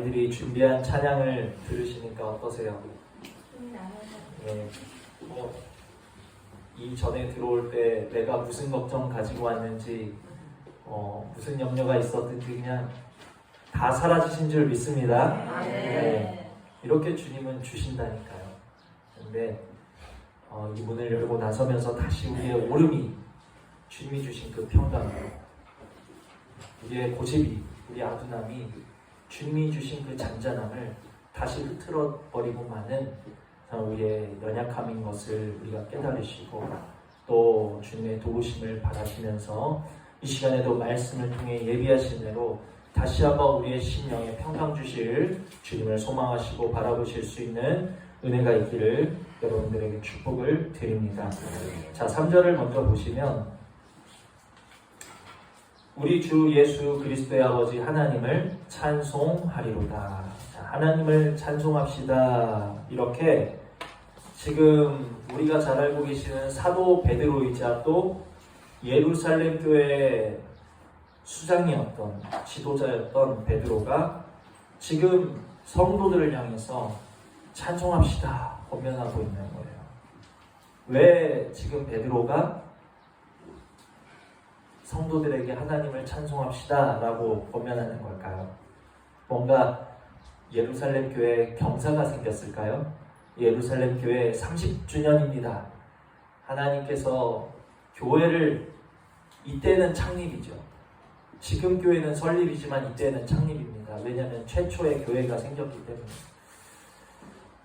아이들이 준비한 찬양을 들으시니까 어떠세요? 네, 이전에 들어올 때 내가 무슨 걱정 가지고 왔는지 무슨 염려가 있었든지 그냥 다 사라지신 줄 믿습니다. 네, 이렇게 주님은 주신다니까요. 근데 이 문을 열고 나서면서 다시 우리의 오름이 주님이 주신 그 평강으로, 우리의 고집이, 우리 아둔함이 주님이 주신 그 잔잔함을 다시 흐트러 버리고 마는 우리의 연약함인 것을 우리가 깨달으시고, 또 주님의 도우심을 바라시면서 이 시간에도 말씀을 통해 예비하신 대로 다시 한번 우리의 심령에 평강 주실 주님을 소망하시고 바라보실 수 있는 은혜가 있기를 여러분들에게 축복을 드립니다. 자, 3절을 먼저 보시면 우리 주 예수 그리스도의 아버지 하나님을 찬송하리로다. 자, 하나님을 찬송합시다. 이렇게 지금 우리가 잘 알고 계시는 사도 베드로이자 또 예루살렘 교회의 수장이었던, 지도자였던 베드로가 지금 성도들을 향해서 찬송합시다 권면하고 있는 거예요. 왜 지금 베드로가 성도들에게 하나님을 찬송합시다 라고 권면하는 걸까요? 뭔가 예루살렘 교회에 경사가 생겼을까요? 예루살렘 교회 30주년입니다. 하나님께서 교회를, 이때는 창립이죠. 지금 교회는 설립이지만 이때는 창립입니다. 왜냐하면 최초의 교회가 생겼기 때문에.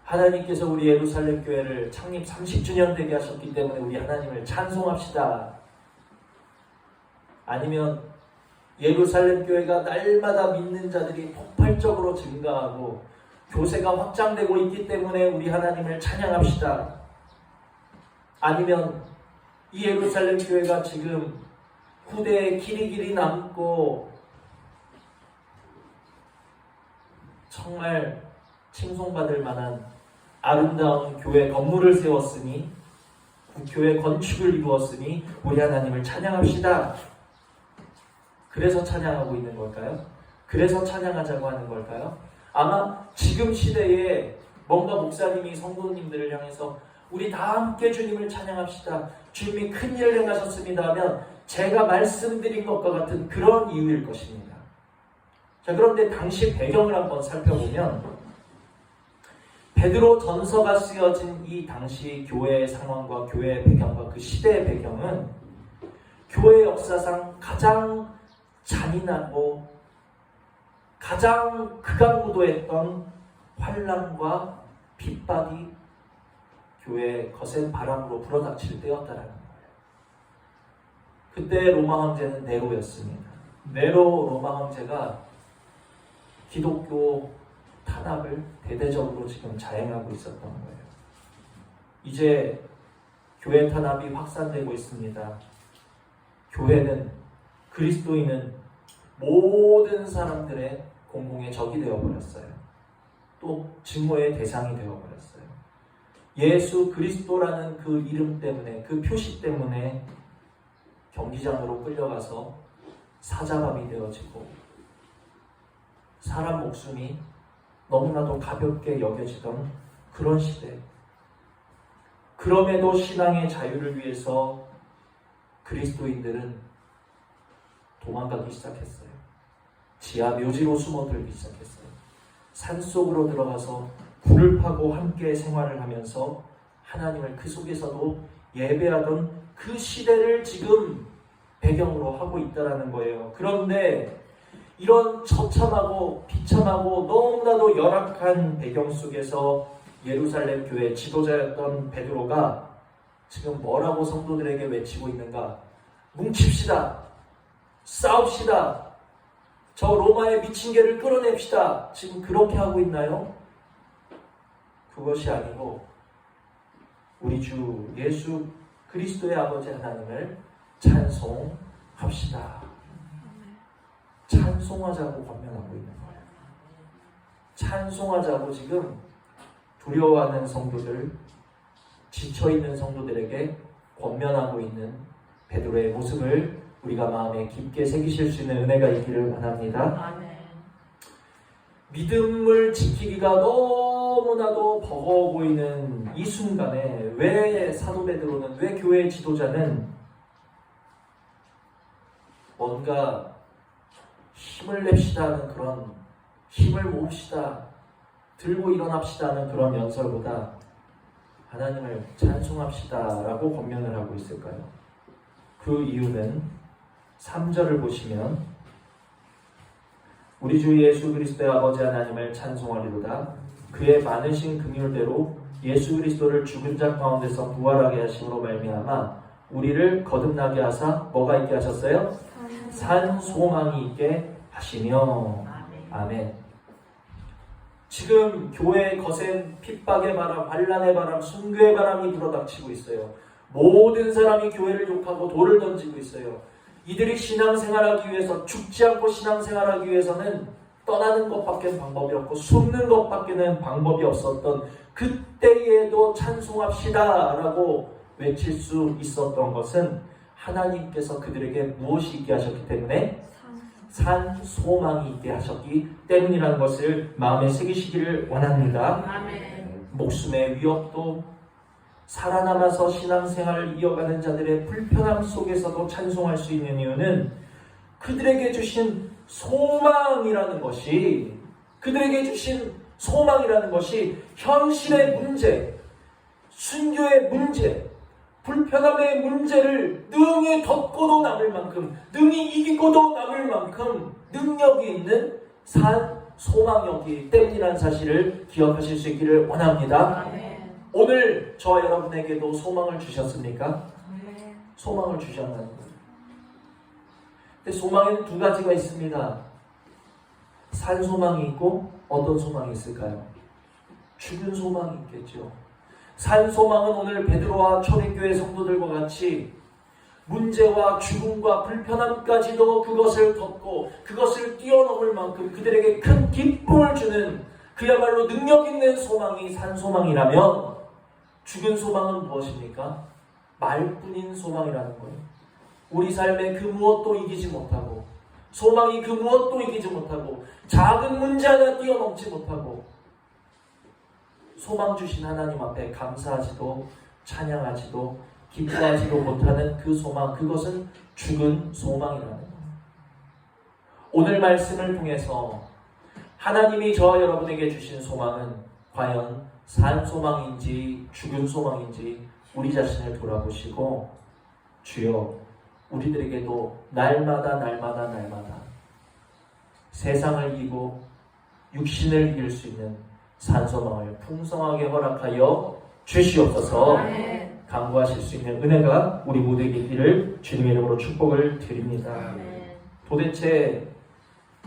하나님께서 우리 예루살렘 교회를 창립 30주년 되게 하셨기 때문에 우리 하나님을 찬송합시다. 아니면 예루살렘 교회가 날마다 믿는 자들이 폭발적으로 증가하고 교세가 확장되고 있기 때문에 우리 하나님을 찬양합시다. 아니면 이 예루살렘 교회가 지금 후대에 길이 남고 정말 칭송받을 만한 아름다운 교회 건물을 세웠으니, 그 교회 건축을 이루었으니 우리 하나님을 찬양합시다. 그래서 찬양하고 있는 걸까요? 그래서 찬양하자고 하는 걸까요? 아마 지금 시대에 뭔가 목사님이 성도님들을 향해서 우리 다 함께 주님을 찬양합시다, 주님이 큰 일을 행하셨습니다 하면 제가 말씀드린 것과 같은 그런 이유일 것입니다. 자, 그런데 당시 배경을 한번 살펴보면 베드로 전서가 쓰여진 이 당시 교회의 상황과 교회의 배경과 그 시대의 배경은 교회 역사상 가장 잔인하고 가장 극악무도했던 환난과 핍박이 교회의 거센 바람으로 불어닥칠 때였다라는 거예요. 그때 로마 황제는 네로였습니다. 네로 로마 황제가 기독교 탄압을 대대적으로 지금 자행하고 있었던 거예요. 이제 교회 탄압이 확산되고 있습니다. 교회는, 그리스도인은 모든 사람들의 공공의 적이 되어버렸어요. 또 증오의 대상이 되어버렸어요. 예수 그리스도라는 그 이름 때문에, 그 표시 때문에 경기장으로 끌려가서 사자밥이 되어지고 사람 목숨이 너무나도 가볍게 여겨지던 그런 시대. 그럼에도 신앙의 자유를 위해서 그리스도인들은 도망가기 시작했어요. 지하 묘지로 숨어들기 시작했어요. 산속으로 들어가서 굴을 파고 함께 생활을 하면서 하나님을 그 속에서도 예배하던 그 시대를 지금 배경으로 하고 있다는 거예요. 그런데 이런 처참하고 비참하고 너무나도 열악한 배경 속에서 예루살렘 교회 지도자였던 베드로가 지금 뭐라고 성도들에게 외치고 있는가? 뭉칩시다. 싸웁시다. 저 로마의 미친 개를 끌어냅시다. 지금 그렇게 하고 있나요? 그것이 아니고 우리 주 예수 그리스도의 아버지 하나님을 찬송합시다. 찬송하자고 권면하고 있는 거예요. 찬송하자고 지금 두려워하는 성도들, 지쳐있는 성도들에게 권면하고 있는 베드로의 모습을 우리가 마음에 깊게 새기실 수 있는 은혜가 있기를 바랍니다. 아멘. 믿음을 지키기가 너무나도 버거워 보이는 이 순간에 왜 사도 베드로는, 왜 교회의 지도자는 뭔가 힘을 냅시다 하는 그런, 힘을 모읍시다, 들고 일어납시다 하는 그런 연설보다 하나님을 찬송합시다 라고 권면을 하고 있을까요? 그 이유는 3절을 보시면 우리 주 예수 그리스도의 아버지 하나님을 찬송하리로다. 그의 많으신 긍휼대로 예수 그리스도를 죽은 자 가운데서 부활하게 하심으로 말미암아 우리를 거듭나게 하사 뭐가 있게 하셨어요? 산 소망이 있게 하시며. 아멘. 지금 교회의 거센 핍박의 바람, 환난의 바람, 순교의 바람이 불어닥치고 있어요. 모든 사람이 교회를 욕하고 돌을 던지고 있어요. 이들이 신앙생활하기 위해서, 죽지 않고 신앙생활하기 위해서는 떠나는 것밖에 방법이 없고 숨는 것밖에는 방법이 없었던 그때에도 찬송합시다 라고 외칠 수 있었던 것은 하나님께서 그들에게 무엇이 있게 하셨기 때문에? 산 소망이 있게 하셨기 때문이라는 것을 마음에 새기시기를 원합니다. 아멘. 목숨의 위협도, 살아남아서 신앙생활을 이어가는 자들의 불편함 속에서도 찬송할 수 있는 이유는 그들에게 주신 소망이라는 것이, 그들에게 주신 소망이라는 것이 현실의 문제, 순교의 문제, 불편함의 문제를 능히 덮고도 남을 만큼, 능히 이기고도 남을 만큼 능력이 있는 산 소망이었기 때문이라는 사실을 기억하실 수 있기를 원합니다. 아멘. 오늘 저와 여러분에게도 소망을 주셨습니까? 아멘. 소망을 주셨나요? 근데 소망에는 두 가지가 있습니다. 산 소망이 있고 어떤 소망이 있을까요? 죽은 소망이 있겠죠. 산 소망은 오늘 베드로와 초대교회 성도들과 같이 문제와 죽음과 불편함까지도 그것을 덮고 그것을 뛰어넘을 만큼 그들에게 큰 기쁨을 주는 그야말로 능력 있는 소망이 산 소망이라면, 죽은 소망은 무엇입니까? 말뿐인 소망이라는 거예요. 우리 삶에 그 무엇도 이기지 못하고, 소망이 그 무엇도 이기지 못하고, 작은 문제 하나 뛰어넘지 못하고, 소망 주신 하나님 앞에 감사하지도 찬양하지도 기뻐하지도 못하는 그 소망, 그것은 죽은 소망이라는 거예요. 오늘 말씀을 통해서 하나님이 저와 여러분에게 주신 소망은 과연 산 소망인지 죽은 소망인지 우리 자신을 돌아보시고, 주여 우리들에게도 날마다 세상을 이기고 육신을 이길 수 있는 산소망을 풍성하게 허락하여 주시옵소서. 간구하실 수 있는 은혜가 우리 모두에게 있기를 주님의 이름으로 축복을 드립니다. 도대체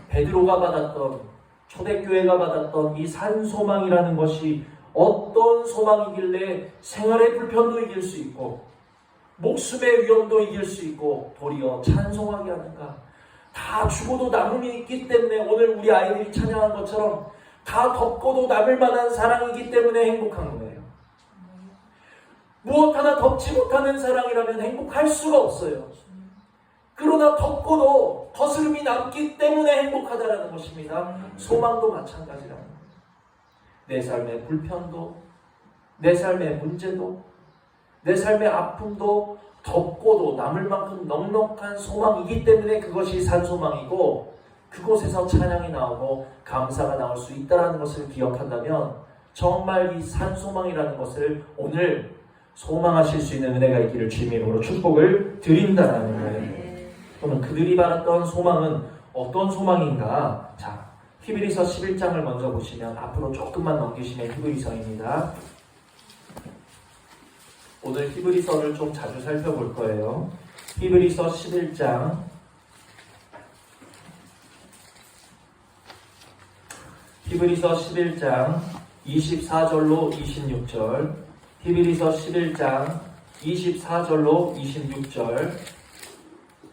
베드로가 받았던, 초대교회가 받았던 이 산소망이라는 것이 어떤 소망이길래 생활의 불편도 이길 수 있고 목숨의 위험도 이길 수 있고 도리어 찬송하게 하는가? 다 죽어도 남음이 있기 때문에, 오늘 우리 아이들이 찬양한 것처럼 다 덮고도 남을 만한 사랑이기 때문에 행복한 거예요. 무엇 하나 덮지 못하는 사랑이라면 행복할 수가 없어요. 그러나 덮고도 거스름이 남기 때문에 행복하다라는 것입니다. 소망도 마찬가지라는 거예요. 내 삶의 불편도, 내 삶의 문제도, 내 삶의 아픔도 덮고도 남을 만큼 넉넉한 소망이기 때문에 그것이 산소망이고, 그곳에서 찬양이 나오고 감사가 나올 수 있다는 것을 기억한다면 정말 이 산소망이라는 것을 오늘 소망하실 수 있는 은혜가 있기를 주님의 이름으로 축복을 드린다는 거예요. 그러면 그들이 받았던 소망은 어떤 소망인가? 자, 히브리서 11장을 먼저 보시면, 앞으로 조금만 넘기시면 히브리서입니다. 오늘 히브리서를 좀 자주 살펴볼 거예요. 히브리서 11장 24절로 26절, 히브리서 11장 24절로 26절,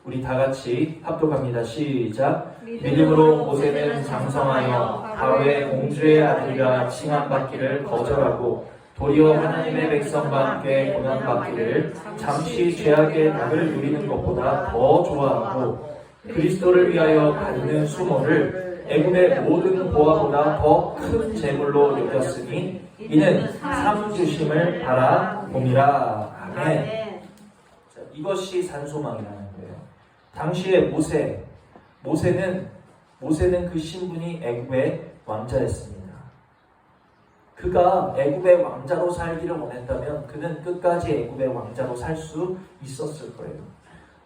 우리 다 같이 합독합니다. 시작. 믿음으로 모세는 장성하여 바로의 공주의 아들이라 칭함받기를 거절하고 도리어 하나님의 백성과 함께 고난받기를 잠시 죄악의 낙을 누리는 것보다 더 좋아하고 그리스도를 위하여 받는 수모를 애굽의 모든 보화보다 더 큰 재물로 여겼으니 이는 상 주심을 바라봄이라. 아멘. 자, 이것이 산소망이라는 거예요. 당시에 모세는 그 신분이 애굽의 왕자였습니다. 그가 애굽의 왕자로 살기를 원했다면 그는 끝까지 애굽의 왕자로 살 수 있었을 거예요.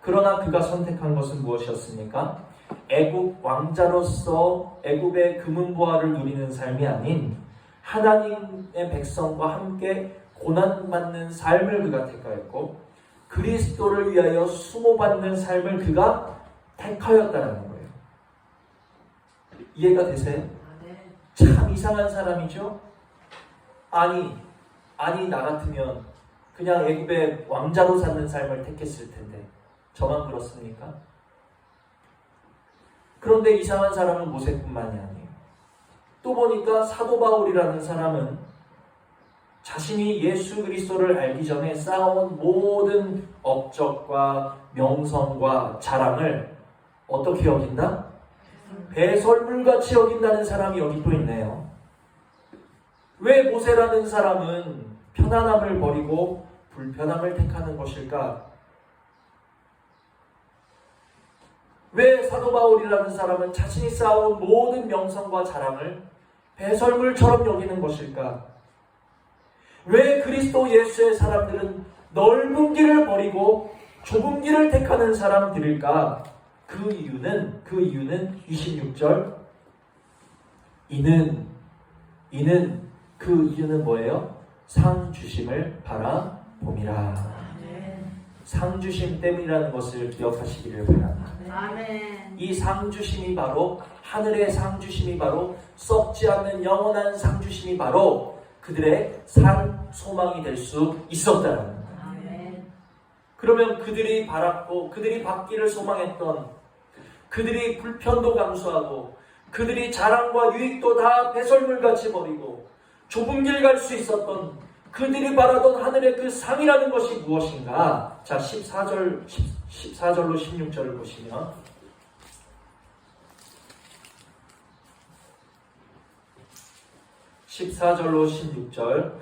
그러나 그가 선택한 것은 무엇이었습니까? 애굽 왕자로서 애굽의 금은보화를 누리는 삶이 아닌 하나님의 백성과 함께 고난받는 삶을 그가 택하였고 그리스도를 위하여 수모받는 삶을 그가 택하였다는 거예요. 이해가 되세요? 참 이상한 사람이죠? 아니 나 같으면 그냥 애굽의 왕자로 사는 삶을 택했을 텐데 저만 그렇습니까? 그런데 이상한 사람은 모세뿐만이 아니에요. 또 보니까 사도 바울이라는 사람은 자신이 예수 그리스도를 알기 전에 쌓아온 모든 업적과 명성과 자랑을 어떻게 여긴다? 배설물같이 여긴다는 사람이 여기 또 있네요. 왜 모세라는 사람은 편안함을 버리고 불편함을 택하는 것일까? 왜 사도 바울이라는 사람은 자신이 쌓아온 모든 명성과 자랑을 배설물처럼 여기는 것일까? 왜 그리스도 예수의 사람들은 넓은 길을 버리고 좁은 길을 택하는 사람들일까? 그 이유는 26절 이는 그 이유는 뭐예요? 상 주심을 바라봄이라. 상 주심 때문이라는 것을 기억하시기를 바랍니다. 아멘. 이 상 주심이 바로 하늘의 상 주심이 바로 썩지 않는 영원한 상 주심이 바로 그들의 산 소망이 될 수 있었다는 거예요. 아멘. 그러면 그들이 바랐고 그들이 받기를 소망했던 그들이 불편도 감수하고 그들이 자랑과 유익도 다 배설물같이 버리고 좁은 길 갈 수 있었던 그들이 바라던 하늘의 그 상이라는 것이 무엇인가? 자, 14절로 16절을 보시면 14절로 16절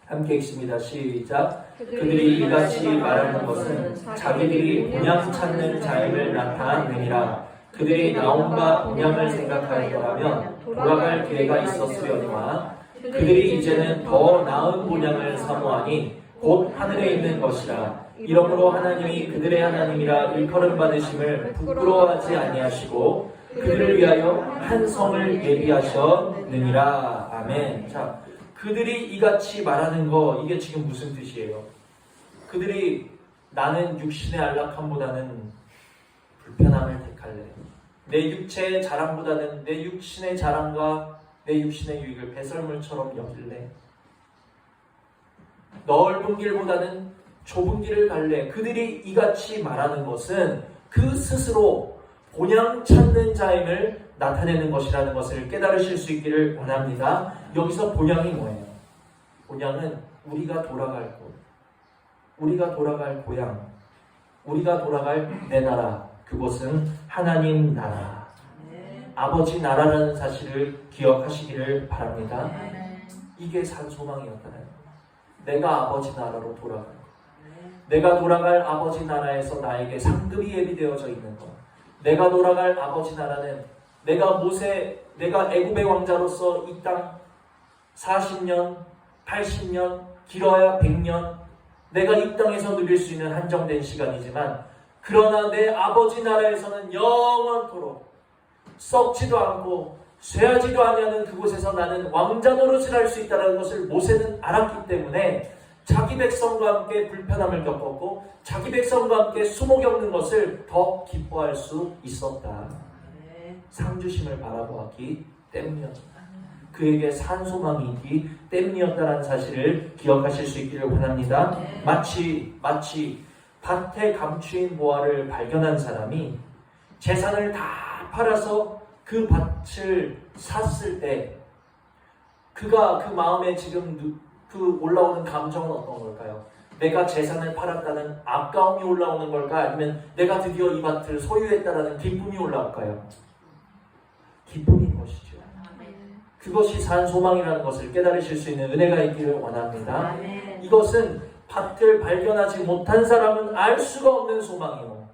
함께 읽습니다. 시작. 그들이 이같이 말하는 것은 자기들이 본향 찾는 자임을 나타내니라. 그들이 나온바 본향을 생각하였더라면 돌아갈 기회가 있었으려니와 그들이 이제는 더 나은 본향을 사모하니 곧 하늘에 있는 것이라. 이러므로 하나님이 그들의 하나님이라 일컬음 받으심을 부끄러워하지 아니하시고 그들을 위하여 한 성을 예비하셨느니라. 아멘. 자, 그들이 이같이 말하는 거 이게 지금 무슨 뜻이에요? 그들이 나는 육신의 안락함보다는 불편함을 택할래. 내 육체의 자랑보다는 내 육신의 자랑과 내 육신의 유익을 배설물처럼 여길래. 넓은 길보다는 좁은 길을 갈래. 그들이 이같이 말하는 것은 그 스스로 본향 찾는 자임을 나타내는 것이라는 것을 깨달으실 수 있기를 원합니다. 여기서 본향이 뭐예요? 본향은 우리가 돌아갈 곳, 우리가 돌아갈 고향, 우리가 돌아갈 내 나라, 그곳은 하나님 나라, 아버지 나라라는 사실을 기억하시기를 바랍니다. 이게 산소망이었잖아요. 내가 아버지 나라로 돌아갈 것, 내가 돌아갈 아버지 나라에서 나에게 상급이 예비되어져 있는 것, 내가 돌아갈 아버지 나라는 내가 애굽의 왕자로서 이 땅 40년, 80년, 길어야 100년 내가 이 땅에서 누릴 수 있는 한정된 시간이지만 그러나 내 아버지 나라에서는 영원토록 썩지도 않고 쇠하지도 아니하는 그곳에서 나는 왕자 노릇을 할 수 있다는 것을 모세는 알았기 때문에 자기 백성과 함께 불편함을 겪었고 자기 백성과 함께 수모 겪는 것을 더 기뻐할 수 있었다. 상주심을 바라보았기 때문이었다. 그에게 산소망이기 때문이었다는 사실을 기억하실 수 있기를 원합니다. 마치 밭에 감추인 보화를 발견한 사람이 재산을 다 팔아서 그 밭을 샀을 때 그가 그 마음에 지금 그 올라오는 감정은 어떤 걸까요? 내가 재산을 팔았다는 아까움이 올라오는 걸까? 아니면 내가 드디어 이 밭을 소유했다라는 기쁨이 올라올까요? 기쁨인 것이죠. 그것이 산 소망이라는 것을 깨달으실 수 있는 은혜가 있기를 원합니다. 이것은 밭을 발견하지 못한 사람은 알 수가 없는 소망이요,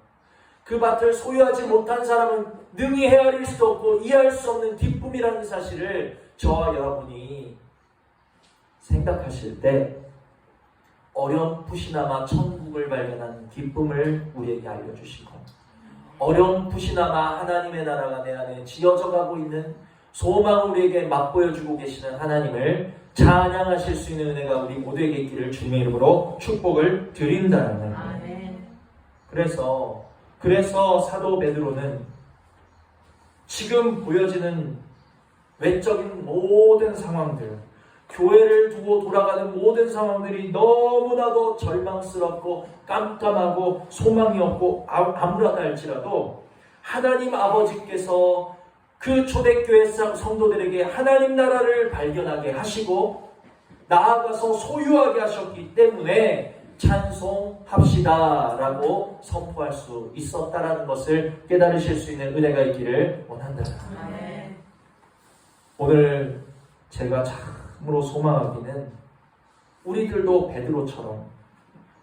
그 밭을 소유하지 못한 사람은 능히 헤아릴 수 없고 이해할 수 없는 기쁨이라는 사실을 저와 여러분이 생각하실 때 어렴풋이나마 천국을 발견한 기쁨을 우리에게 알려주시고, 어렴풋이나마 하나님의 나라가 내 안에 지어져 가고 있는 소망을 우리에게 맛보여주고 계시는 하나님을 찬양하실 수 있는 은혜가 우리 모두에게 있기를 주님의 이름으로 축복을 드린다는 거예요. 그래서 사도 베드로는 지금 보여지는 외적인 모든 상황들, 교회를 두고 돌아가는 모든 상황들이 너무나도 절망스럽고 깜깜하고 소망이 없고 암울하다 할지라도 하나님 아버지께서 그 초대교회 성도들에게 하나님 나라를 발견하게 하시고 나아가서 소유하게 하셨기 때문에 찬송합시다 라고 선포할 수 있었다라는 것을 깨달으실 수 있는 은혜가 있기를 원한다. 오늘 제가 참으로 소망하기는 우리들도 베드로처럼,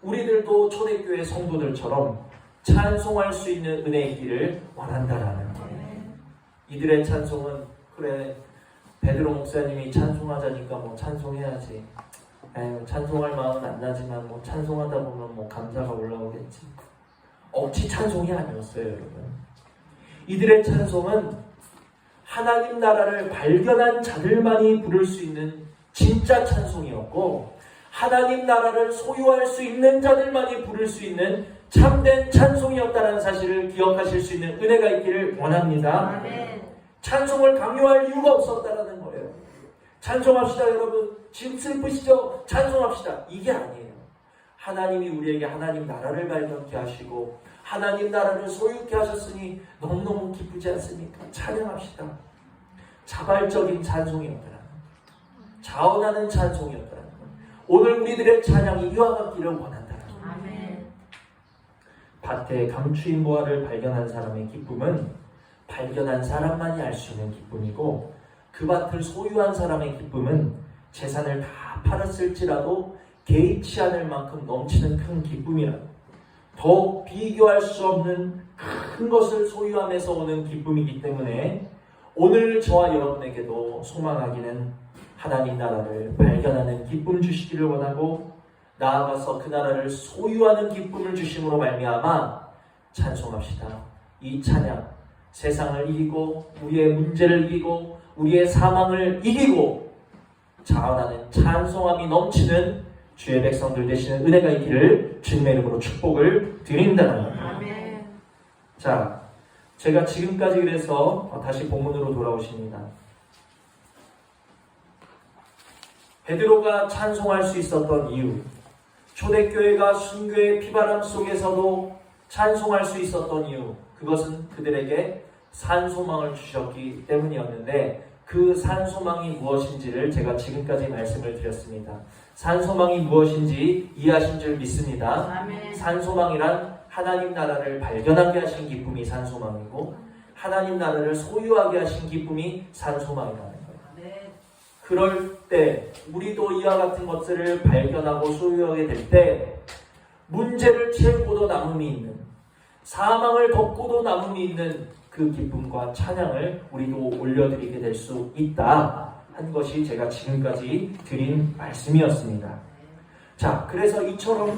우리들도 초대교회 성도들처럼 찬송할 수 있는 은혜 있기를 원한다라는 거예요. 이들의 찬송은 그래, 베드로 목사님이 찬송하자니까 뭐 찬송해야지, 찬송할 마음은 안 나지만 뭐 찬송하다 보면 뭐 감사가 올라오겠지, 억지 찬송이 아니었어요. 여러분, 이들의 찬송은 하나님 나라를 발견한 자들만이 부를 수 있는 진짜 찬송이었고, 하나님 나라를 소유할 수 있는 자들만이 부를 수 있는 참된 찬송이었다는 사실을 기억하실 수 있는 은혜가 있기를 원합니다. 아멘. 찬송을 강요할 이유가 없었다라는 거예요. 찬송합시다 여러분, 지금 슬프시죠? 찬송합시다, 이게 아니에요. 하나님이 우리에게 하나님 나라를 발견케 하시고 하나님 나라를 소유케 하셨으니 너무너무 기쁘지 않습니까? 찬양합시다. 자발적인 찬송이었다라는 거예요. 자원하는 찬송이었다라는 거예요. 오늘 우리들의 찬양이 이와 같기를 원한다라는 거예요. 밭에 감추인 보화를 발견한 사람의 기쁨은 발견한 사람만이 알 수 있는 기쁨이고, 그 밭을 소유한 사람의 기쁨은 재산을 다 팔았을지라도 개의치 않을 만큼 넘치는 큰 기쁨이라, 더욱 비교할 수 없는 큰 것을 소유함에서 오는 기쁨이기 때문에 오늘 저와 여러분에게도 소망하기는 하나님 나라를 발견하는 기쁨 주시기를 원하고, 나아가서 그 나라를 소유하는 기쁨을 주심으로 말미암아 찬송합시다. 이 찬양, 세상을 이기고 우리의 문제를 이기고 우리의 사망을 이기고 자원하는 찬송함이 넘치는 주의 백성들 되시는 은혜가 있기를 주님의 이름으로 축복을 드린다는 거예요. 자, 제가 지금까지 그래서 다시 본문으로 돌아오십니다. 베드로가 찬송할 수 있었던 이유, 초대교회가 순교의 피바람 속에서도 찬송할 수 있었던 이유, 그것은 그들에게 산소망을 주셨기 때문이었는데, 그 산소망이 무엇인지를 제가 지금까지 말씀을 드렸습니다. 산소망이 무엇인지 이해하신 줄 믿습니다. 아멘. 산소망이란 하나님 나라를 발견하게 하신 기쁨이 산소망이고, 하나님 나라를 소유하게 하신 기쁨이 산소망이라는 거예요. 네. 그럴 때 우리도 이와 같은 것들을 발견하고 소유하게 될 때 문제를 채우고도 남음이 있는, 사망을 덮고도 남음이 있는 그 기쁨과 찬양을 우리도 올려드리게 될 수 있다 한 것이 제가 지금까지 드린 말씀이었습니다. 자, 그래서 이처럼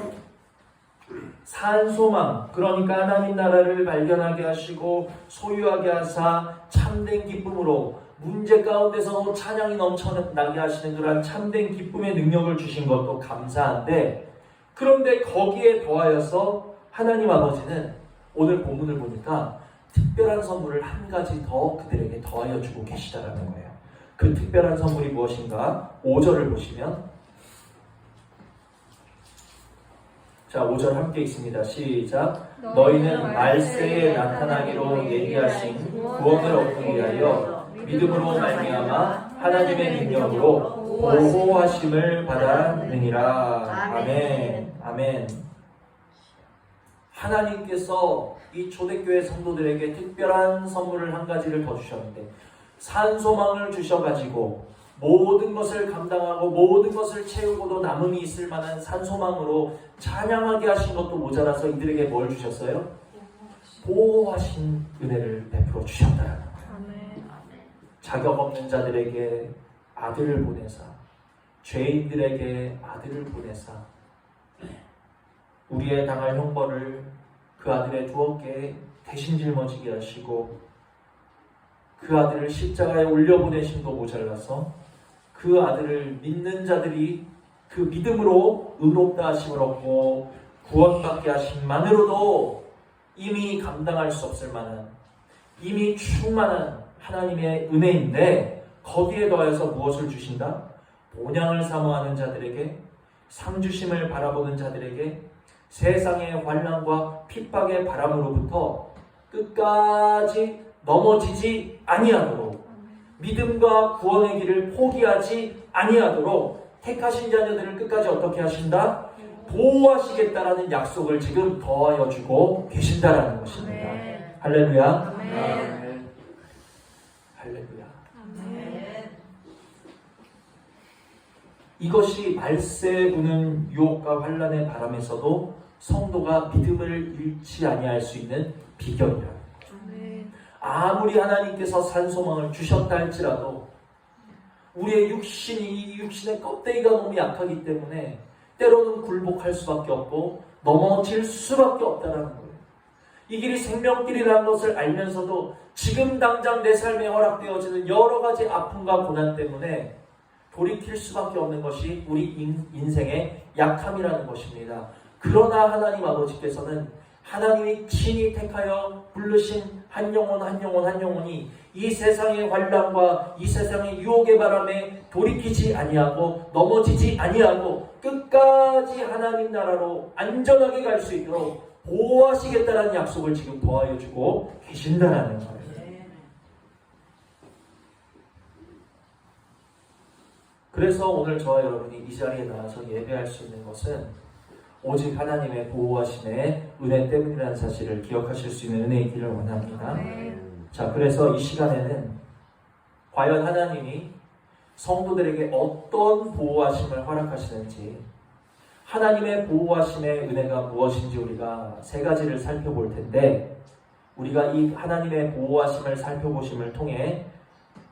산소망, 그러니까 하나님 나라를 발견하게 하시고 소유하게 하사 참된 기쁨으로 문제 가운데서 찬양이 넘쳐나게 하시는 그런 참된 기쁨의 능력을 주신 것도 감사한데, 그런데 거기에 더하여서 하나님 아버지는 오늘 본문을 보니까 특별한 선물을 한 가지 더 그들에게 더하여 주고 계시다라는 거예요. 그 특별한 선물이 무엇인가? 5절을 보시면, 자, 5절 함께 읽습니다. 시작. 너희는 말세에 나타나기로 얘기하신 구원을 얻기 위하여 믿음으로 말미암아 하나님의 능력으로 보호하심을 받았느니라. 아멘. 아멘. 하나님께서 이 초대교회 성도들에게 특별한 선물을 한 가지를 더 주셨는데, 산소망을 주셔가지고 모든 것을 감당하고 모든 것을 채우고도 남음이 있을 만한 산소망으로 찬양하게 하신 것도 모자라서 이들에게 뭘 주셨어요? 보호하신 은혜를 베풀어 주셨다라는 거예요. 자격 없는 자들에게 아들을 보내사, 죄인들에게 아들을 보내사 우리의 당할 형벌을 그 아들의 두 어깨에 대신 짊어지게 하시고 그 아들을 십자가에 올려보내심도 모자라서 그 아들을 믿는 자들이 그 믿음으로 의롭다 하심을 얻고 구원받게 하심만으로도 이미 감당할 수 없을 만한 이미 충만한 하나님의 은혜인데 거기에 더해서 무엇을 주신다? 본향을 사모하는 자들에게 상주심을 바라보는 자들에게 세상의 환난과 핍박의 바람으로부터 끝까지 넘어지지 아니하도록 믿음과 구원의 길을 포기하지 아니하도록 택하신 자녀들을 끝까지 어떻게 하신다? 보호하시겠다라는 약속을 지금 더하여 주고 계신다라는 것입니다. 할렐루야. 할렐루야. 이것이 말세 부는 유혹과 환난의 바람에서도 성도가 믿음을 잃지 아니할 수 있는 비결이라는 거죠. 아무리 하나님께서 산소망을 주셨다 할지라도 우리의 이 육신의 껍데기가 너무 약하기 때문에 때로는 굴복할 수밖에 없고 넘어질 수밖에 없다는 거예요. 이 길이 생명길이라는 것을 알면서도 지금 당장 내 삶에 허락되어지는 여러 가지 아픔과 고난 때문에 돌이킬 수밖에 없는 것이 우리 인생의 약함이라는 것입니다. 그러나 하나님 아버지께서는 하나님이 친히 택하여 부르신 한 영혼이 이 세상의 환난과 이 세상의 유혹의 바람에 돌이키지 아니하고 넘어지지 아니하고 끝까지 하나님 나라로 안전하게 갈 수 있도록 보호하시겠다는 약속을 지금 더하여 주고 계신다는 거예요. 그래서 오늘 저와 여러분이 이 자리에 나와서 예배할 수 있는 것은 오직 하나님의 보호하심의 은혜 때문이라는 사실을 기억하실 수 있는 은혜의 길을 원합니다. 자, 그래서 이 시간에는 과연 하나님이 성도들에게 어떤 보호하심을 허락하시는지, 하나님의 보호하심의 은혜가 무엇인지 우리가 세 가지를 살펴볼 텐데, 우리가 이 하나님의 보호하심을 살펴보심을 통해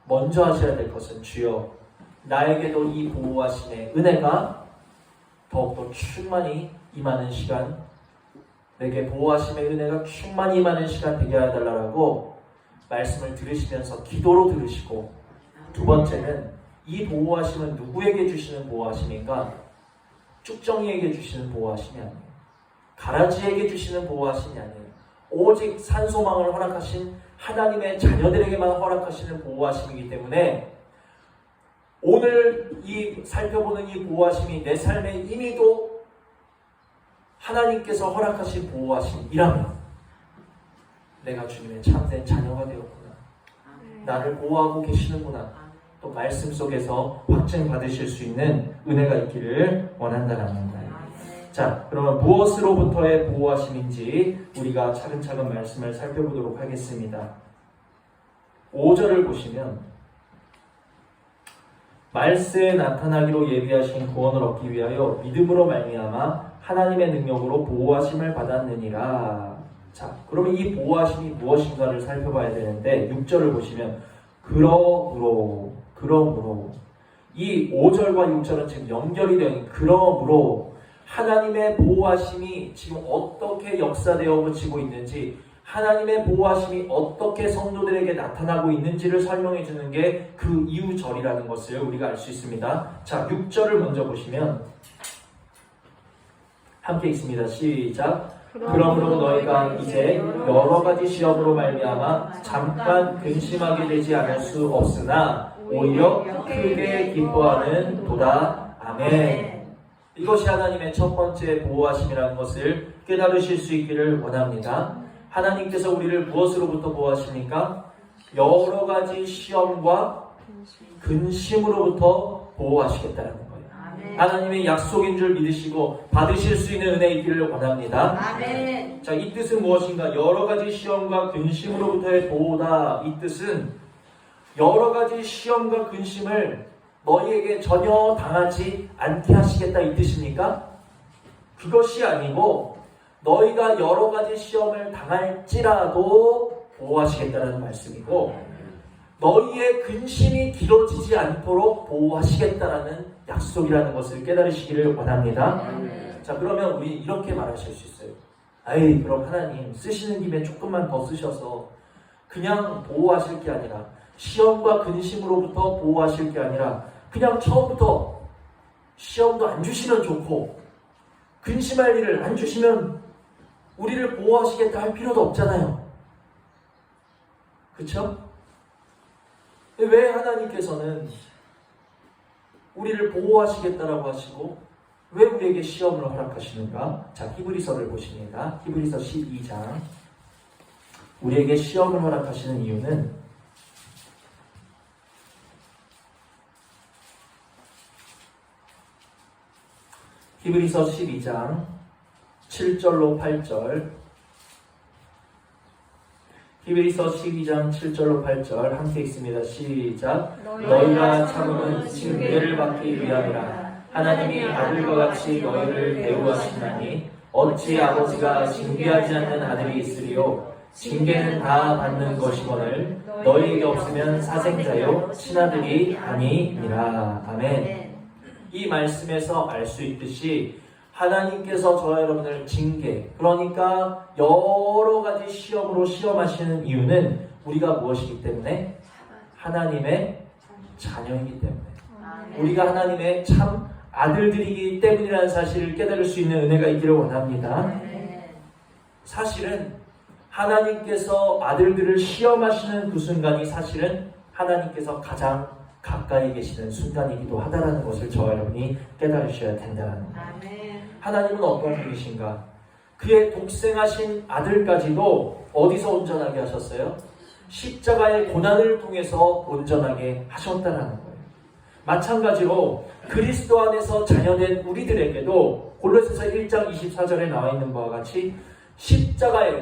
먼저 하셔야 될 것은 주여 나에게도 이 보호하심의 은혜가 더욱더 충만히 임하는 시간, 내게 보호하심의 은혜가 충만히 임하는 시간 되게 해달라고 말씀을 들으시면서 기도로 들으시고, 두 번째는 이 보호하심은 누구에게 주시는 보호하심인가? 쭉정이에게 주시는 보호하심이 아니에요. 가라지에게 주시는 보호하심이 아니에요. 오직 산소망을 허락하신 하나님의 자녀들에게만 허락하시는 보호하심이기 때문에 오늘 살펴보는 이 보호하심이 내 삶에 이미도 하나님께서 허락하신 보호하심이라면 내가 주님의 참된 자녀가 되었구나, 나를 보호하고 계시는구나, 또 말씀 속에서 확증받으실 수 있는 은혜가 있기를 원한다는 거예요. 자, 그러면 무엇으로부터의 보호하심인지 우리가 차근차근 말씀을 살펴보도록 하겠습니다. 5절을 보시면 말세에 나타나기로 예비하신 구원을 얻기 위하여 믿음으로 말미암아 하나님의 능력으로 보호하심을 받았느니라. 자, 그러면 이 보호하심이 무엇인가를 살펴봐야 되는데 6절을 보시면 그러므로 이 5절과 6절은 지금 연결이 되는, 그러므로 하나님의 보호하심이 지금 어떻게 역사되어 붙이고 있는지, 하나님의 보호하심이 어떻게 성도들에게 나타나고 있는지를 설명해 주는 게 그 이유절이라는 것을 우리가 알 수 있습니다. 자, 6절을 먼저 보시면 함께 읽습니다. 시작. 그러므로 너희가 이제 여러 가지 시험으로 말미암아 잠깐 근심하게 되지 않을 수 없으나 오히려 크게 기뻐하는 도다. 아멘. 이것이 하나님의 첫 번째 보호하심이라는 것을 깨달으실 수 있기를 원합니다. 하나님께서 우리를 무엇으로부터 보호하십니까? 여러 가지 시험과 근심으로부터 보호하시겠다는 거예요. 아멘. 하나님의 약속인 줄 믿으시고 받으실 수 있는 은혜 있기를 원합니다. 아멘. 자, 이 뜻은 무엇인가? 여러 가지 시험과 근심으로부터의 보호다. 이 뜻은 여러 가지 시험과 근심을 너희에게 전혀 당하지 않게 하시겠다 이 뜻입니까? 그것이 아니고 너희가 여러 가지 시험을 당할지라도 보호하시겠다는 말씀이고 너희의 근심이 길어지지 않도록 보호하시겠다라는 약속이라는 것을 깨달으시기를 원합니다. 자, 그러면 우리 이렇게 말하실 수 있어요. 아이, 그럼 하나님 쓰시는 김에 조금만 더 쓰셔서 그냥 보호하실 게 아니라 시험과 근심으로부터 보호하실 게 아니라 그냥 처음부터 시험도 안 주시면 좋고 근심할 일을 안 주시면 우리를 보호하시겠다 할 필요도 없잖아요. 그렇죠? 왜 하나님께서는 우리를 보호하시겠다라고 하시고 왜 우리에게 시험을 허락하시는가? 자, 히브리서를 보십니다. 히브리서 12장. 우리에게 시험을 허락하시는 이유는 히브리서 12장 7절로 8절. 히브리서 12장 7절로 8절 함께 읽습니다. 시작. 너희가 참음은 징계를 받기 위함이라. 하나님이 아들과 같이 너희를 대우하시나니 어찌 아버지가 징계하지 않는 아들이 있으리요. 징계는 다 받는 것이거늘 너희에게 없으면 사생자요 친아들이 아니니라. 아멘. 이 말씀에서 알 수 있듯이 하나님께서 저와 여러분을 징계, 그러니까 여러 가지 시험으로 시험하시는 이유는 우리가 무엇이기 때문에? 하나님의 자녀이기 때문에. 우리가 하나님의 참 아들들이기 때문이라는 사실을 깨달을 수 있는 은혜가 있기를 원합니다. 사실은 하나님께서 아들들을 시험하시는 그 순간이 사실은 하나님께서 가장 가까이 계시는 순간이기도 하다라는 것을 저와 여러분이 깨달으셔야 된다는 거예요. 하나님은 어떤 분이신가? 그의 독생하신 아들까지도 어디서 온전하게 하셨어요? 십자가의 고난을 통해서 온전하게 하셨다는 거예요. 마찬가지로 그리스도 안에서 자녀된 우리들에게도 골로새서 1장 24절에 나와 있는 바와 같이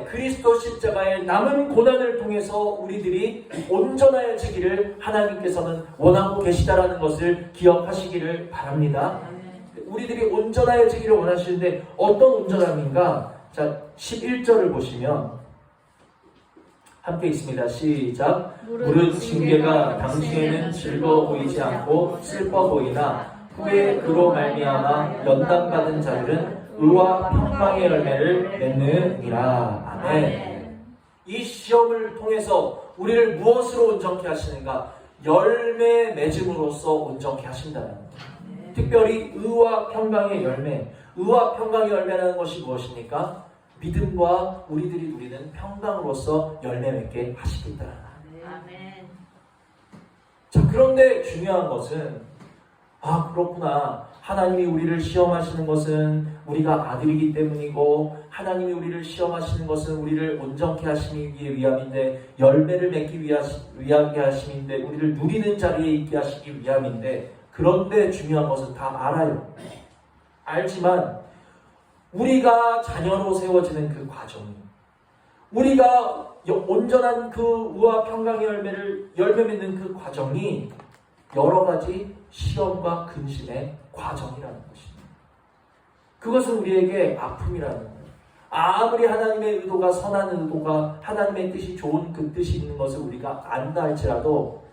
그리스도 십자가의 남은 고난을 통해서 우리들이 온전해지기를 하나님께서는 원하고 계시다라는 것을 기억하시기를 바랍니다. 우리들이 온전해지기를 원하시는데 어떤 온전함인가? 자, 11절을 보시면 함께 있습니다. 시작. 무릇 징계가 당시에는 즐거워 보이지 않고 슬퍼 보이나 후에 그로 말미암아 연단받은 자들은 의와 평강의 열매를 맺느니라. 아멘. 이 시험을 통해서 우리를 무엇으로 온전케 하시는가? 열매 맺음으로써 온전케 하신다는 거예요. 특별히 의와 평강의 열매. 의와 평강의 열매라는 것이 무엇입니까? 믿음과 우리들이 누리는 평강으로서 열매 맺게 하시겠다는 거예요. 아멘. 자, 그런데 중요한 것은 그렇구나. 하나님이 우리를 시험하시는 것은 우리가 아들이기 때문이고 하나님이 우리를 시험하시는 것은 우리를 온전케 하시기 위함인데 열매를 맺기 위하게 하심인데 우리를 누리는 자리에 있게 하시기 위함인데 그런데 중요한 것은 다 알아요. 알지만 우리가 자녀로 세워지는 그 과정이 우리가 온전한 그 의와 평강의 열매 맺는 그 과정이 여러 가지 시험과 근심의 과정이라는 것입니다. 그것은 우리에게 아픔이라는 거예요. 아무리 하나님의 의도가 선한 의도가 하나님의 뜻이 좋은 그 뜻이 있는 것을 우리가 안다 할지라도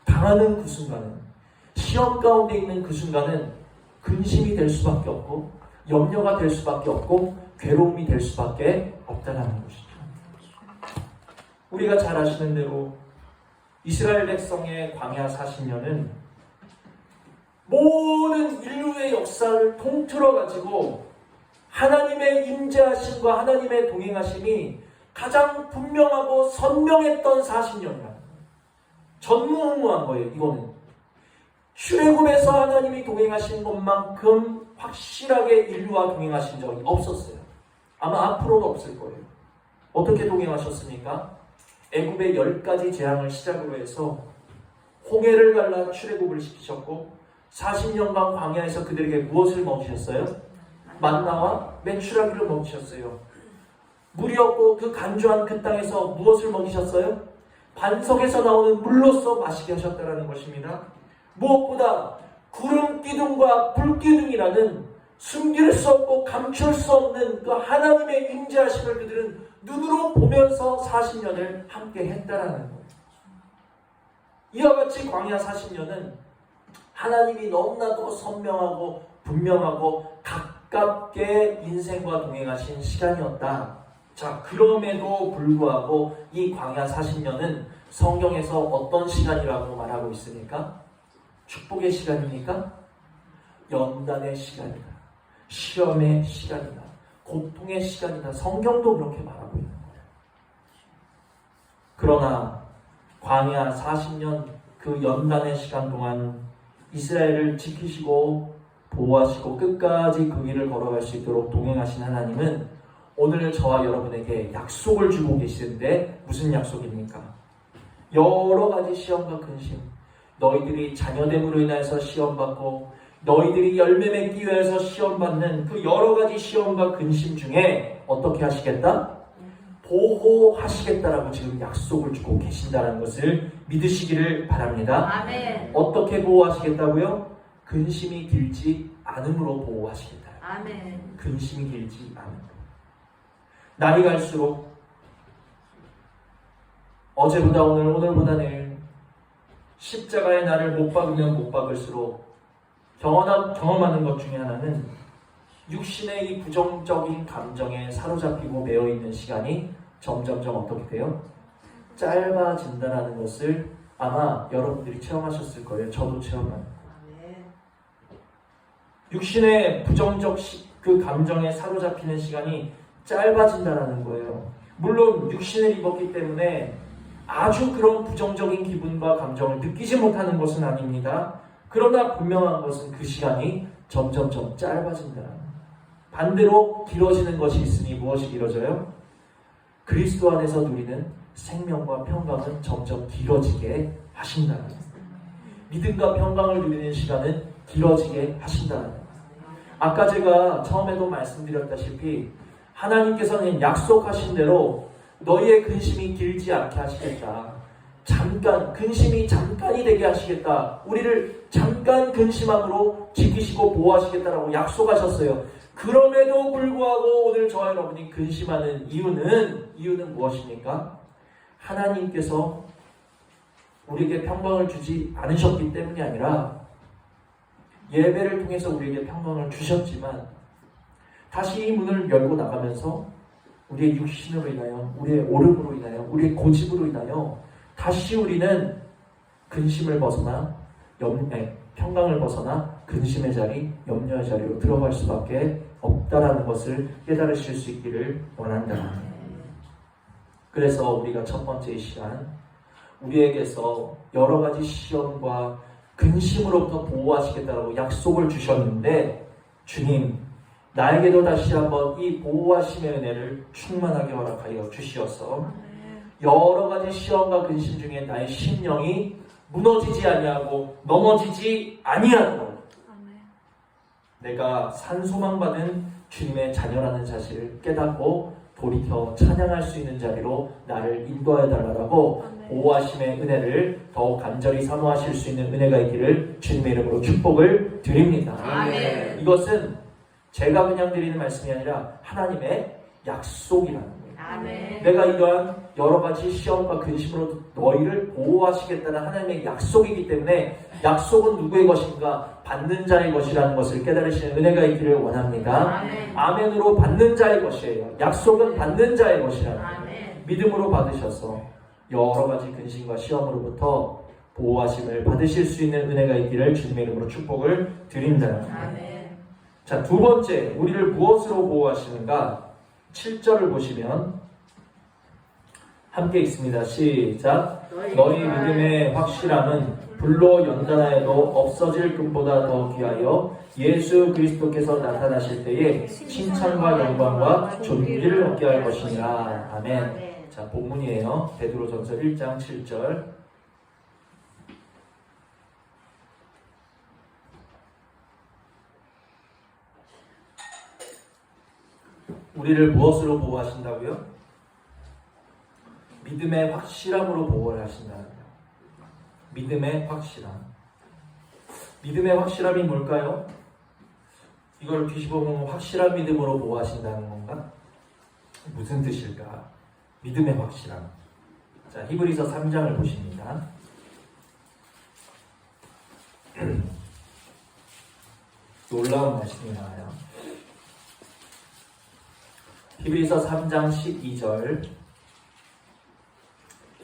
당하는 그 순간은 시험 가운데 있는 그 순간은 근심이 될 수밖에 없고 염려가 될 수밖에 없고 괴로움이 될 수밖에 없다는 것이죠. 우리가 잘 아시는 대로 이스라엘 백성의 광야 40년은 모든 인류의 역사를 통틀어가지고 하나님의 임재하심과 하나님의 동행하심이 가장 분명하고 선명했던 40년이라는 거예요. 전무후무한 거예요. 이거는 출애굽에서 하나님이 동행하신 것만큼 확실하게 인류와 동행하신 적이 없었어요. 아마 앞으로도 없을 거예요. 어떻게 동행하셨습니까? 애굽의 10가지 재앙을 시작으로 해서 홍해를 갈라 출애굽을 시키셨고 40년간 광야에서 그들에게 무엇을 먹이셨어요? 만나와 메추라기를 먹이셨어요. 물이 없고 그 간주한 그 땅에서 무엇을 먹이셨어요? 반석에서 나오는 물로써 마시게 하셨다는 것입니다. 무엇보다 구름 기둥과 불 기둥이라는 숨길 수 없고 감출 수 없는 그 하나님의 임재하심을 그들은 눈으로 보면서 40년을 함께 했다라는 거예요. 이와 같이 광야 40년은 하나님이 너무나도 선명하고 분명하고 가깝게 인생과 동행하신 시간이었다. 자, 그럼에도 불구하고 이 광야 40년은 성경에서 어떤 시간이라고 말하고 있습니까? 축복의 시간입니까? 연단의 시간이다. 시험의 시간이다. 고통의 시간이다. 성경도 그렇게 말하고 있는 거예요. 그러나 광야 40년 그 연단의 시간 동안 이스라엘을 지키시고 보호하시고 끝까지 그 길을 걸어갈 수 있도록 동행하신 하나님은 오늘 저와 여러분에게 약속을 주고 계시는데 무슨 약속입니까? 여러 가지 시험과 근심, 너희들이 자녀됨으로 인해서 시험받고 너희들이 열매 맺기 위해서 시험받는 그 여러 가지 시험과 근심 중에 어떻게 하시겠다? 보호하시겠다라고 지금 약속을 주고 계신다는 것을 믿으시기를 바랍니다. 아멘. 어떻게 보호하시겠다고요? 근심이 길지 않음으로 보호하시겠다. 아멘. 근심이 길지 않음. 날이 갈수록 어제보다 오늘, 오늘보다 내일 십자가의 날을 못 박으면 못 박을수록 경험하는 것 중에 하나는 육신의 이 부정적인 감정에 사로잡히고 매여있는 시간이 점점점 어떻게 돼요? 짧아진다는 것을 아마 여러분들이 체험하셨을 거예요. 저도 체험합니다. 육신의 부정적 그 감정에 사로잡히는 시간이 짧아진다는 거예요. 물론 육신을 입었기 때문에 아주 그런 부정적인 기분과 감정을 느끼지 못하는 것은 아닙니다. 그러나 분명한 것은 그 시간이 점점점 짧아진다는 거예요. 반대로 길어지는 것이 있으니 무엇이 길어져요? 그리스도 안에서 누리는 생명과 평강은 점점 길어지게 하신다는 거예요. 믿음과 평강을 누리는 시간은 길어지게 하신다는 거예요. 아까 제가 처음에도 말씀드렸다시피 하나님께서는 약속하신 대로 너희의 근심이 길지 않게 하시겠다. 잠깐, 근심이 잠깐이 되게 하시겠다. 우리를 잠깐 근심함으로 지키시고 보호하시겠다라고 약속하셨어요. 그럼에도 불구하고 오늘 저와 여러분이 근심하는 이유는 무엇입니까? 하나님께서 우리에게 평강을 주지 않으셨기 때문이 아니라 예배를 통해서 우리에게 평강을 주셨지만 다시 이 문을 열고 나가면서 우리의 육신으로 인하여, 우리의 오름으로 인하여, 우리의 고집으로 인하여 다시 우리는 근심을 벗어나 평강을 벗어나 근심의 자리, 염려의 자리로 들어갈 수밖에 없다라는 것을 깨달으실 수 있기를 원한다. 그래서 우리가 첫 번째 시간 우리에게서 여러 가지 시험과 근심으로부터 보호하시겠다고 약속을 주셨는데 주님 나에게도 다시 한번 이 보호하심의 은혜를 충만하게 허락하여 주시어서 여러 가지 시험과 근심 중에 나의 심령이 무너지지 아니하고 넘어지지 아니하도록 내가 산소망받은 주님의 자녀라는 사실을 깨닫고 돌이켜 찬양할 수 있는 자리로 나를 인도하여 달라고 보호하심의 은혜를 더욱 간절히 사모하실 수 있는 은혜가 있기를 주님의 이름으로 축복을 드립니다. 아멘. 이것은 제가 그냥 드리는 말씀이 아니라 하나님의 약속이라는 거예요. 아멘. 내가 이러한 여러 가지 시험과 근심으로 너희를 보호하시겠다는 하나님의 약속이기 때문에 약속은 누구의 것인가? 받는 자의 것이라는 것을 깨달으시는 은혜가 있기를 원합니다. 아멘. 아멘으로 받는 자의 것이에요. 약속은 받는 자의 것이라는 거예요. 아멘. 믿음으로 받으셔서 여러 가지 근심과 시험으로부터 보호하심을 받으실 수 있는 은혜가 있기를 주님의 이름으로 축복을 드립니다. 아멘. 자, 두 번째, 우리를 무엇으로 보호하시는가? 7절을 보시면 함께 있습니다. 시작. 너희 믿음의 확실함은 불로 연단하여도 없어질 금보다 더 귀하여 예수 그리스도께서 나타나실 때에 칭찬과 영광과 존귀를 얻게 할 것이니라. 아멘. 자, 본문이에요. 베드로전서 1장 7절. 우리를 무엇으로 보호하신다고요? 믿음의 확실함으로 보호를 하신다는 거예요. 믿음의 확실함. 믿음의 확실함이 뭘까요? 이걸 뒤집어보면 확실한 믿음으로 보호하신다는 건가? 무슨 뜻일까? 믿음의 확실함. 자, 히브리서 3장을 보십니다. 놀라운 말씀이 나와요. 히브리서 3장 12절.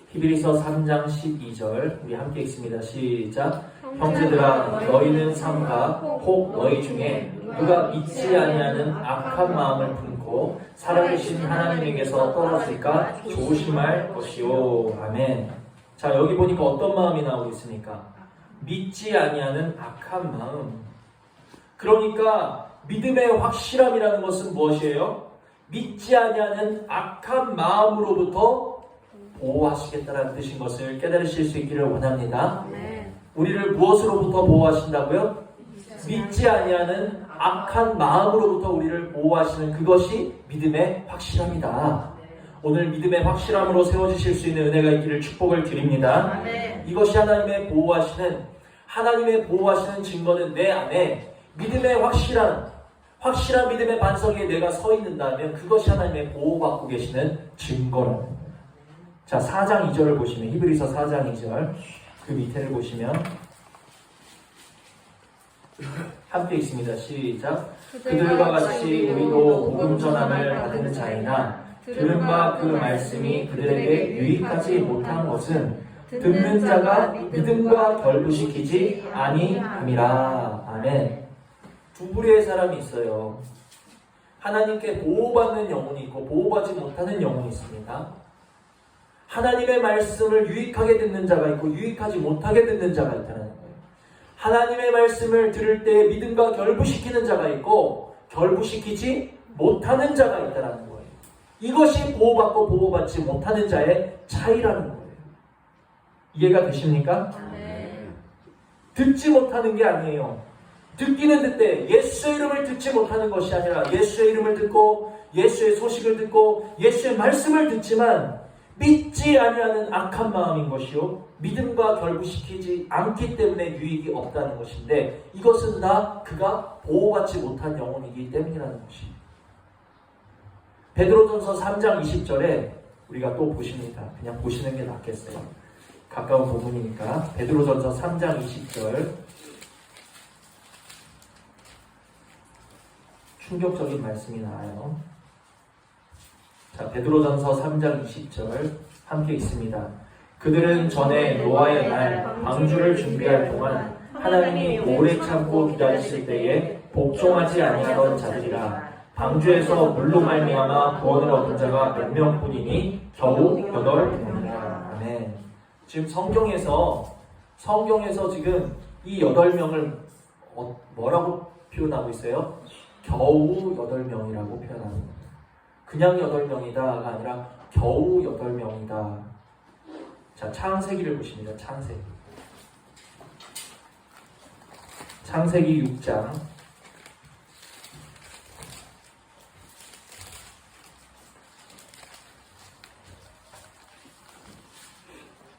히브리서 3장 12절 우리 함께 읽습니다. 시작. 형제들아 너희는 삼가 혹 너희 중에 누가 믿지 아니하는 악한 마음을 품고 살아계신 하나님에게서 떨어질까 조심할 것이요. 아멘. 자, 여기 보니까 어떤 마음이 나오고 있습니까? 믿지 아니하는 악한 마음. 그러니까 믿음의 확실함이라는 것은 무엇이에요? 믿지 아니하는 악한 마음으로부터 보호하시겠다는 뜻인 것을 깨달으실 수 있기를 원합니다. 우리를 무엇으로부터 보호하신다고요? 믿지 아니하는 악한 마음으로부터 우리를 보호하시는 그것이 믿음의 확실함이다. 오늘 믿음의 확실함으로 세워주실 수 있는 은혜가 있기를 축복을 드립니다. 이것이 하나님의 보호하시는 증거는 내 안에 믿음의 확실한 믿음의 반석에 내가 서 있는다면 그것이 하나님의 보호받고 계시는 증거라는 거예요. 자, 4장 2절을 보시면 히브리서 4장 2절 그 밑에를 보시면 함께 있습니다. 시작. 그들과 같이 우리도 복음 전함을 받은 자이나 들음과 그 말씀이 그들에게 유익하지 못한 것은 듣는 자가 믿음과 결부시키지 아니함이라. 아멘. 두 부류의 사람이 있어요. 하나님께 보호받는 영혼이 있고 보호받지 못하는 영혼이 있습니다. 하나님의 말씀을 유익하게 듣는 자가 있고 유익하지 못하게 듣는 자가 있다는 거예요. 하나님의 말씀을 들을 때 믿음과 결부시키는 자가 있고 결부시키지 못하는 자가 있다는 거예요. 이것이 보호받고 보호받지 못하는 자의 차이라는 거예요. 이해가 되십니까? 듣지 못하는 게 아니에요. 듣기는 듣되 예수의 이름을 듣지 못하는 것이 아니라 예수의 이름을 듣고 예수의 소식을 듣고 예수의 말씀을 듣지만 믿지 아니하는 악한 마음인 것이요 믿음과 결부시키지 않기 때문에 유익이 없다는 것인데 이것은 다 그가 보호받지 못한 영혼이기 때문이라는 것입니다. 베드로전서 3장 20절에 우리가 또 보십니다. 그냥 보시는 게 낫겠어요. 가까운 부분이니까. 베드로전서 3장 20절 충격적인 말씀이 나와요. 자, 베드로전서 3장 20절 함께 있습니다. 그들은 전에 노아의 날 방주를 준비할 동안 하나님이 오래 참고 기다리실 때에 복종하지 아니하던 자들이라. 방주에서 물로 말미암아 구원을 얻은 자가 몇 명뿐이니 겨우 8명이라. 아멘. 지금 성경에서 지금 이 8명을 뭐라고 표현하고 있어요? 겨우 8명이라고 표현하는 거예요. 그냥 8명이다가 아니라 겨우 8명이다. 자, 창세기를 보십니다. 창세기 6장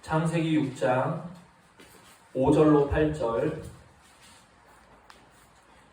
창세기 6장 5절로 8절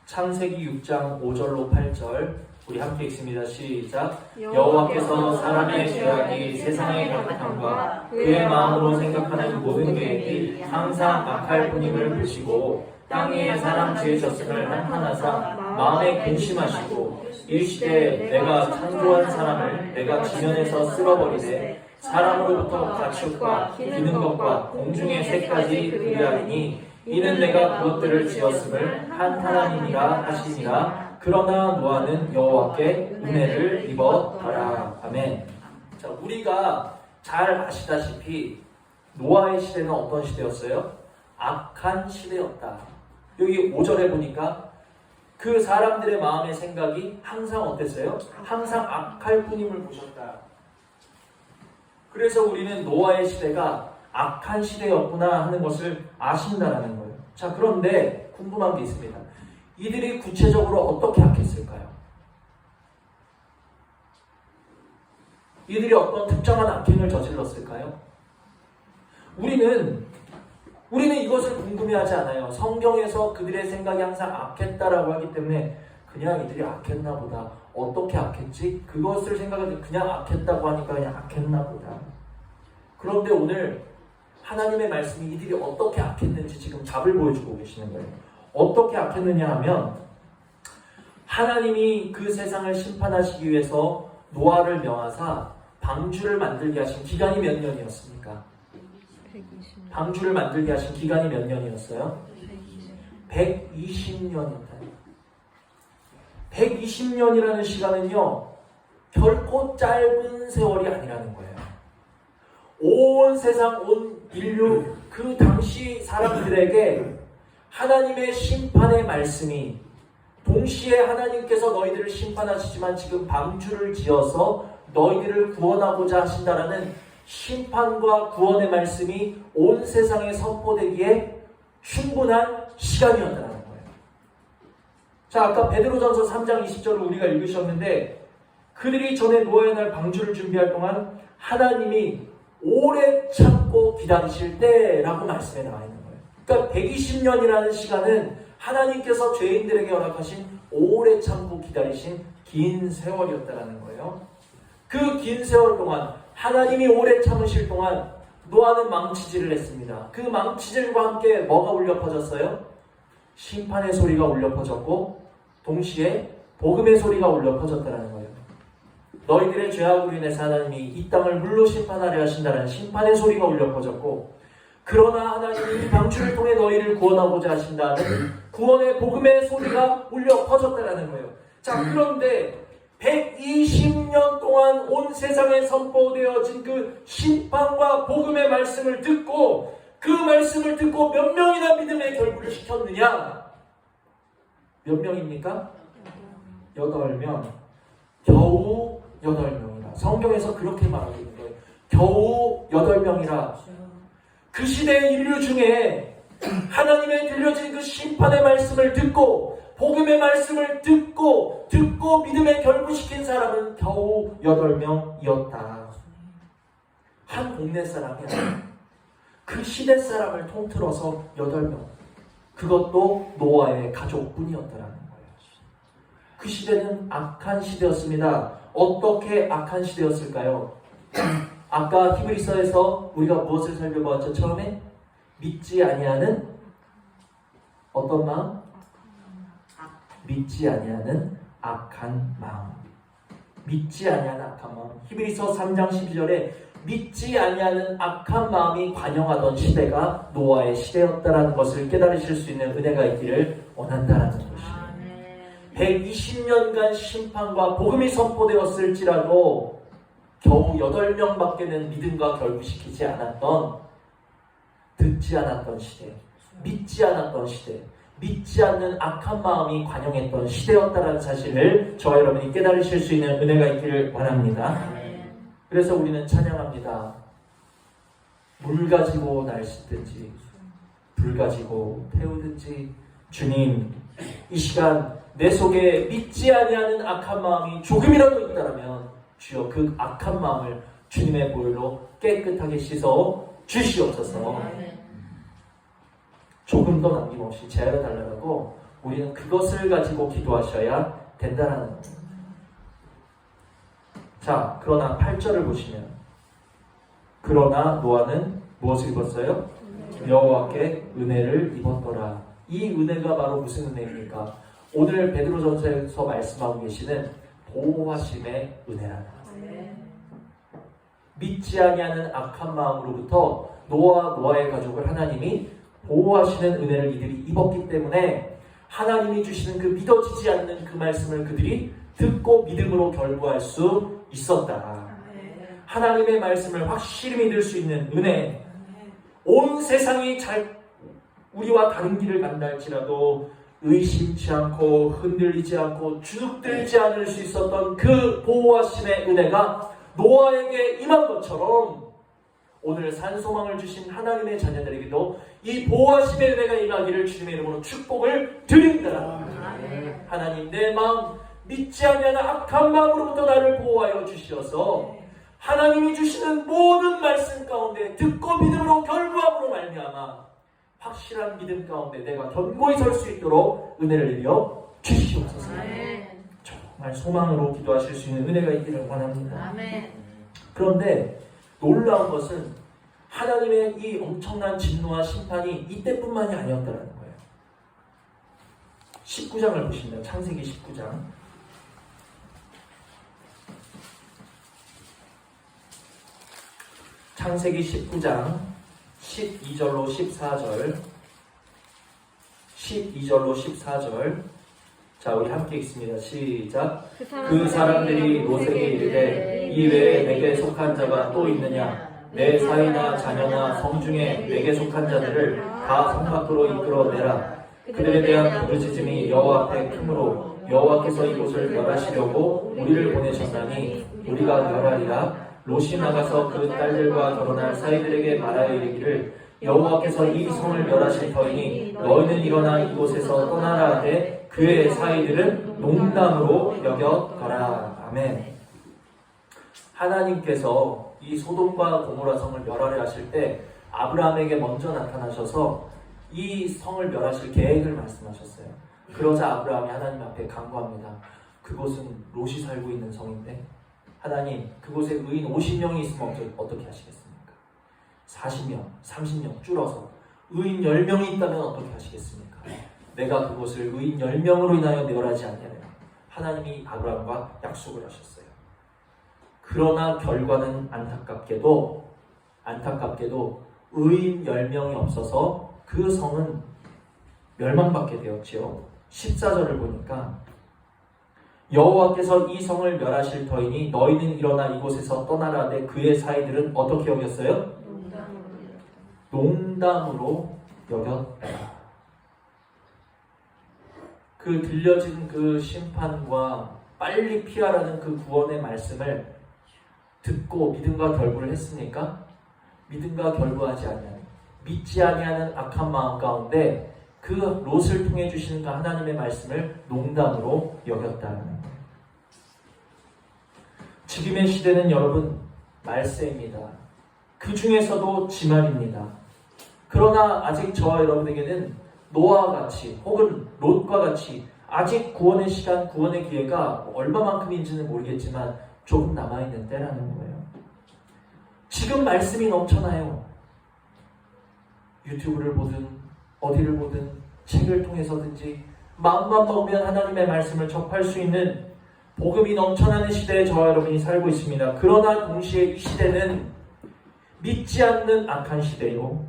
창세기 6장 5절로 8절 우리 함께 읽습니다. 시작. 여호와께서 사람의 죄악이 세상의 가득함과 그의 마음으로 생각하는 모든 계획이 항상 악할 뿐임을 보시고 땅 위에 사람 지으셨음을 한탄하사 마음에 근심하시고 이르시되 내가 창조한 사람을 내가 지면에서 쓸어버리되 사람으로부터 가축과 기는 것과 공중의 새까지 그리하리니 이는 내가 그것들을 지었음을 한탄하니라 하시니라. 그러나 노아는 여호와께 은혜를 입었더라. 아멘. 자, 우리가 잘 아시다시피 노아의 시대는 어떤 시대였어요? 악한 시대였다. 여기 5절에 보니까 그 사람들의 마음의 생각이 항상 어땠어요? 항상 악할 뿐임을 보셨다. 그래서 우리는 노아의 시대가 악한 시대였구나 하는 것을 아신다는 거예요. 자, 그런데 궁금한 게 있습니다. 이들이 구체적으로 어떻게 악했을까요? 이들이 어떤 특정한 악행을 저질렀을까요? 우리는 이것을 궁금해하지 않아요. 성경에서 그들의 생각이 항상 악했다라고 하기 때문에 그냥 이들이 악했나 보다. 어떻게 악했지? 그것을 생각하지 그냥 악했다고 하니까 그냥 악했나 보다. 그런데 오늘 하나님의 말씀이 이들이 어떻게 악했는지 지금 답을 보여주고 계시는 거예요. 어떻게 악했느냐 하면 하나님이 그 세상을 심판하시기 위해서 노아를 명하사 방주를 만들게 하신 기간이 몇 년이었습니까? 120년. 방주를 만들게 하신 기간이 몇 년이었어요? 120년이었다. 120년이라는 시간은요, 결코 짧은 세월이 아니라는 거예요. 온 세상, 온 인류, 그 당시 사람들에게 하나님의 심판의 말씀이 동시에 하나님께서 너희들을 심판하시지만 지금 방주를 지어서 너희들을 구원하고자 하신다라는 심판과 구원의 말씀이 온 세상에 선포되기에 충분한 시간이었다는 거예요. 자, 아까 베드로전서 3장 20절을 우리가 읽으셨는데 그들이 전에 노아의 날 방주를 준비할 동안 하나님이 오래 참고 기다리실 때라고 말씀에 나와 있는 거예요. 그러니까 120년이라는 시간은 하나님께서 죄인들에게 허락하신 오래 참고 기다리신 긴 세월이었다는 거예요. 그 긴 세월 동안 하나님이 오래 참으실 동안 노아는 망치질을 했습니다. 그 망치질과 함께 뭐가 울려 퍼졌어요? 심판의 소리가 울려 퍼졌고 동시에 복음의 소리가 울려 퍼졌다는 거예요. 너희들의 죄악으로 인해서 하나님이 이 땅을 물로 심판하려 하신다는 심판의 소리가 울려 퍼졌고 그러나 하나님이 이 방주를 통해 너희를 구원하고자 하신다는 구원의 복음의 소리가 울려 퍼졌다는 거예요. 자, 그런데 120년 동안 온 세상에 선포되어진 그 심판과 복음의 말씀을 듣고 그 말씀을 듣고 몇 명이나 믿음의 결부를 시켰느냐? 몇 명입니까? 8명. 겨우 8명이라. 성경에서 그렇게 말하고 있는 거예요. 겨우 8명이라. 그 시대의 인류 중에 하나님의 들려진 그 심판의 말씀을 듣고 복음의 말씀을 듣고 믿음에 결부시킨 사람은 겨우 8명이었다. 한 동네 사람이 아니라 그 시대 사람을 통틀어서 8명. 그것도 노아의 가족뿐이었다라는 거예요. 그 시대는 악한 시대였습니다. 어떻게 악한 시대였을까요? 아까 히브리서에서 우리가 무엇을 살펴보았죠? 처음에 믿지 아니하는 어떤 마음? 믿지 아니하는 악한 마음. 믿지 아니하는 악한 마음. 히브리서 3장 12절에 믿지 아니하는 악한 마음이 관영하던 시대가 노아의 시대였다라는 것을 깨달으실 수 있는 은혜가 있기를 원한다라는 것입니다. 120년간 심판과 복음이 선포되었을지라도 겨우 8명밖에는 믿음과 결부시키지 않았던, 듣지 않았던 시대, 믿지 않았던 시대, 믿지 않는 악한 마음이 관영했던 시대였다라는 사실을 저와 여러분이 깨달으실 수 있는 은혜가 있기를 바랍니다. 그래서 우리는 찬양합니다. 물 가지고 날 씻든지 불 가지고 태우든지 주님, 이 시간 내 속에 믿지 아니하는 악한 마음이 조금이라도 있다면 주여 그 악한 마음을 주님의 보혈로 깨끗하게 씻어 주시옵소서. 조금도 남김없이 제하여 달라고 우리는 그것을 가지고 기도하셔야 된다는 겁니다. 자, 그러나 8절을 보시면 그러나 노아는 무엇을 입었어요? 여호와께 은혜를 입었더라. 이 은혜가 바로 무슨 은혜입니까? 오늘 베드로전서에서 말씀하고 계시는 보호하심의 은혜라는 거예요. 믿지 아니하는 악한 마음으로부터 노아의 가족을 하나님이 보호하시는 은혜를 이들이 입었기 때문에 하나님이 주시는 그 믿어지지 않는 그 말씀을 그들이 듣고 믿음으로 결부할 수 있었다. 하나님의 말씀을 확실히 믿을 수 있는 은혜. 온 세상이 우리와 다른 길을 간다 할지라도 의심치 않고 흔들리지 않고 주눅들지 않을 수 있었던 그 보호하심의 은혜가 노아에게 임한 것처럼 오늘 산소망을 주신 하나님의 자녀들에게도 이 보호하심의 은혜가 임하기를 주님의 이름으로 축복을 드립니다. 하나님, 내 마음 믿지 아니하는 악한 마음으로부터 나를 보호하여 주시어서 하나님이 주시는 모든 말씀 가운데 듣고 믿음으로 결부함으로 말미암아 확실한 믿음 가운데 내가 견고히 설 수 있도록 은혜를 내려 주시옵소서. 정말 소망으로 기도하실 수 있는 은혜가 있기를 원합니다. 그런데 놀라운 것은 하나님의 이 엄청난 진노와 심판이 이때뿐만이 아니었다는 거예요. 19장을 보십니다. 창세기 19장. 창세기 19장 12절로 14절 12절로 14절. 자, 우리 함께 읽습니다. 시작. 그 사람들이 롯에게 이르되 이외에 내게 속한 자가 또 있느냐? 내 사위나 자녀나 성중에 내게 속한 자들을 다 성 밖으로 이끌어내라. 그들에 대한 부르짖음이 여호와 앞에 크므로 여호와께서 이곳을 멸하시려고 우리를 보내셨나니 우리가 멸하리라. 롯이 나가서 그 딸들과 결혼할 사이들에게 말하여 이르기를 여호와께서 이 성을 멸하실 터이니 너희는 일어나 이곳에서 떠나라 하되 그의 사이들은 농담으로 여겼더라. 아멘. 하나님께서 이 소돔과 고모라 성을 멸하려 하실 때 아브라함에게 먼저 나타나셔서 이 성을 멸하실 계획을 말씀하셨어요. 그러자 아브라함이 하나님 앞에 간구합니다. 그곳은 롯이 살고 있는 성인데 하나님, 그곳에 의인 50명이 있으면 어떻게 하시겠습니까? 40명, 30명 줄어서 의인 10명이 있다면 어떻게 하시겠습니까? 내가 그곳을 의인 10명으로 인하여 멸하지 않냐며 하나님이 아브라함과 약속을 하셨어요. 그러나 결과는 안타깝게도 의인 10명이 없어서 그 성은 멸망받게 되었지요. 14절을 보니까 여호와께서 이 성을 멸하실 터이니 너희는 일어나 이곳에서 떠나라 하되 그의 사이들은 어떻게 여겼어요? 농담으로 여겼다. 그 들려진 그 심판과 빨리 피하라는 그 구원의 말씀을 듣고 믿음과 결부를 했습니까? 믿음과 결부하지 아니하는, 믿지 아니하는 악한 마음 가운데 그 롯을 통해 주시는 그 하나님의 말씀을 농담으로 여겼다는 거예요. 지금의 시대는 여러분 말세입니다. 그 중에서도 지말입니다. 그러나 아직 저와 여러분에게는 노아와 같이 혹은 롯과 같이 아직 구원의 시간, 구원의 기회가 얼마만큼인지는 모르겠지만 조금 남아있는 때라는 거예요. 지금 말씀이 넘쳐나요. 유튜브를 보든 어디를 보든 책을 통해서든지 마음만 먹으면 하나님의 말씀을 접할 수 있는 복음이 넘쳐나는 시대에 저와 여러분이 살고 있습니다. 그러나 동시에 이 시대는 믿지 않는 악한 시대요.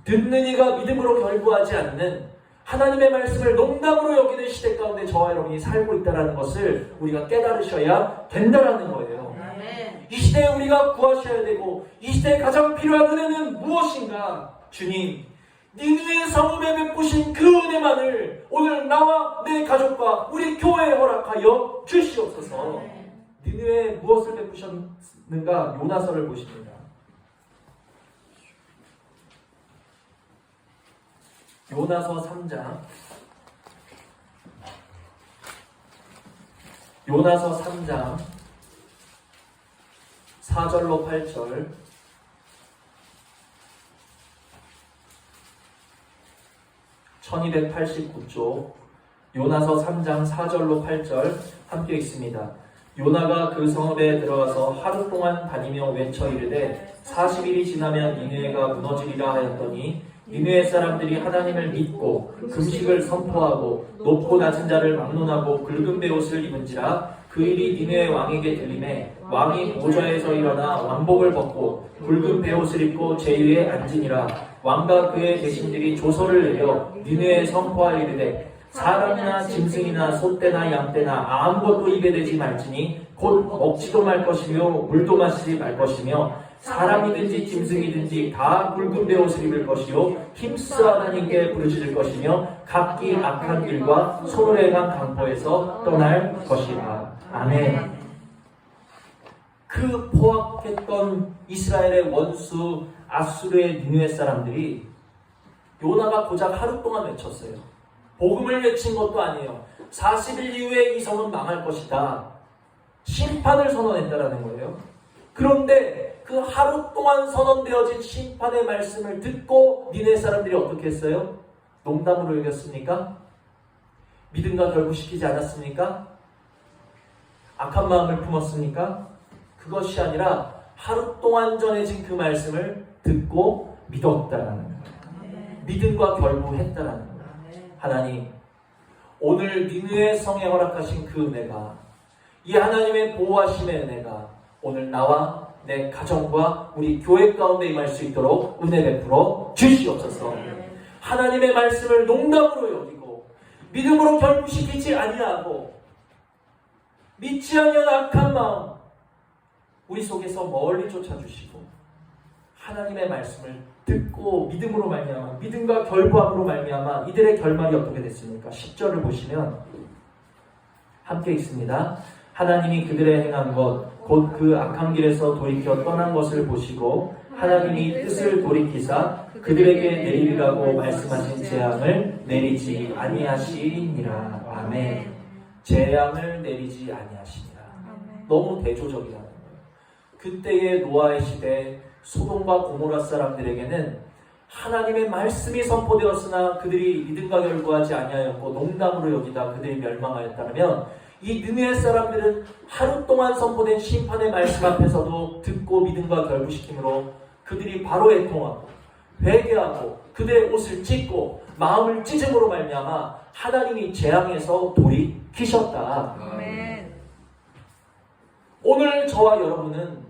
듣는 이가 믿음으로 결부하지 않는 하나님의 말씀을 농담으로 여기는 시대 가운데 저와 여러분이 살고 있다는 것을 우리가 깨달으셔야 된다는 거예요. 이 시대에 우리가 구하셔야 되고 이 시대에 가장 필요한 은혜는 무엇인가? 주님, 니느웨 성읍에 베푸신 그 은혜만을 오늘 나와 내 가족과 우리 교회에 허락하여 주시옵소서. 니느웨에 무엇을 베푸셨는가? 요나서를 보십니다. 요나서 3장 요나서 3장 4절로 8절 1289쪽 요나서 3장 4절로 8절 함께 읽습니다. 요나가 그 성읍에 들어가서 하루 동안 다니며 외쳐 이르되 40일이 지나면 니느웨가 무너지리라 하였더니 니느웨 사람들이 하나님을 믿고 금식을 선포하고 높고 낮은 자를 막론하고 굵은 베옷을 입은지라 그 일이 니느웨 왕에게 들리매 왕이 보좌에서 일어나 왕복을 벗고 굵은 베옷을 입고 제위에 앉으니라. 왕과 그의 대신들이 조서를 내려 니느웨에 선포하여 이르되 사람이나 짐승이나 소떼나 양떼나 아무것도 입에 대지 말지니 곧 먹지도 말 것이며 물도 마시지 말 것이며 사람이든지 짐승이든지 다 굵은 베옷을 입을 것이요 힘써 하나님께 부르짖을 것이며 각기 악한 길과 손으로 행한 강포에서 떠날 것이라. 아멘. 그 포악했던 이스라엘의 원수 아수르의 니느웨 사람들이 요나가 고작 하루 동안 외쳤어요. 복음을 외친 것도 아니에요. 40일 이후에 이 성은 망할 것이다. 심판을 선언했다라는 거예요. 그런데 그 하루 동안 선언되어진 심판의 말씀을 듣고 니네 사람들이 어떻게 했어요? 농담으로 여겼습니까? 믿음과 결부시키지 않았습니까? 악한 마음을 품었습니까? 그것이 아니라 하루 동안 전해진 그 말씀을 듣고 믿었다라는 거예요. 믿음과 결부했다라는 거예요. 하나님, 오늘 니느웨 성에 허락하신 그 은혜가, 이 하나님의 보호하심의 은혜가 오늘 나와 내 가정과 우리 교회 가운데 임할 수 있도록 은혜 베풀어 주시옵소서. 하나님의 말씀을 농담으로 여기고 믿음으로 결부시키지 아니하고 믿지 아니한 악한 마음 우리 속에서 멀리 쫓아주시고 하나님의 말씀을 듣고 믿음으로 말미암아 믿음과 결부함으로 말미암아 이들의 결말이 어떻게 됐습니까? 10절을 보시면 함께 읽습니다. 하나님이 그들의 행한 것 곧 그 악한 길에서 돌이켜 떠난 것을 보시고 하나님이 뜻을 돌이키사 그들에게 내리라고 말씀하신 재앙을 내리지 아니하시니라. 아멘. 재앙을 내리지 아니하시니라. 너무 대조적이라는 거예요. 그때의 노아의 시대 소돔과 고모라 사람들에게는 하나님의 말씀이 선포되었으나 그들이 믿음과 결부하지 아니하였고 농담으로 여기다 그들이 멸망하였다면 이 느헤 사람들은 하루 동안 선포된 심판의 말씀 앞에서도 듣고 믿음과 결부시킴으로 그들이 바로 애통하고 회개하고 그들의 옷을 찢고 마음을 찢음으로 말미암아 하나님이 재앙에서 돌이키셨다. 아멘. 오늘 저와 여러분은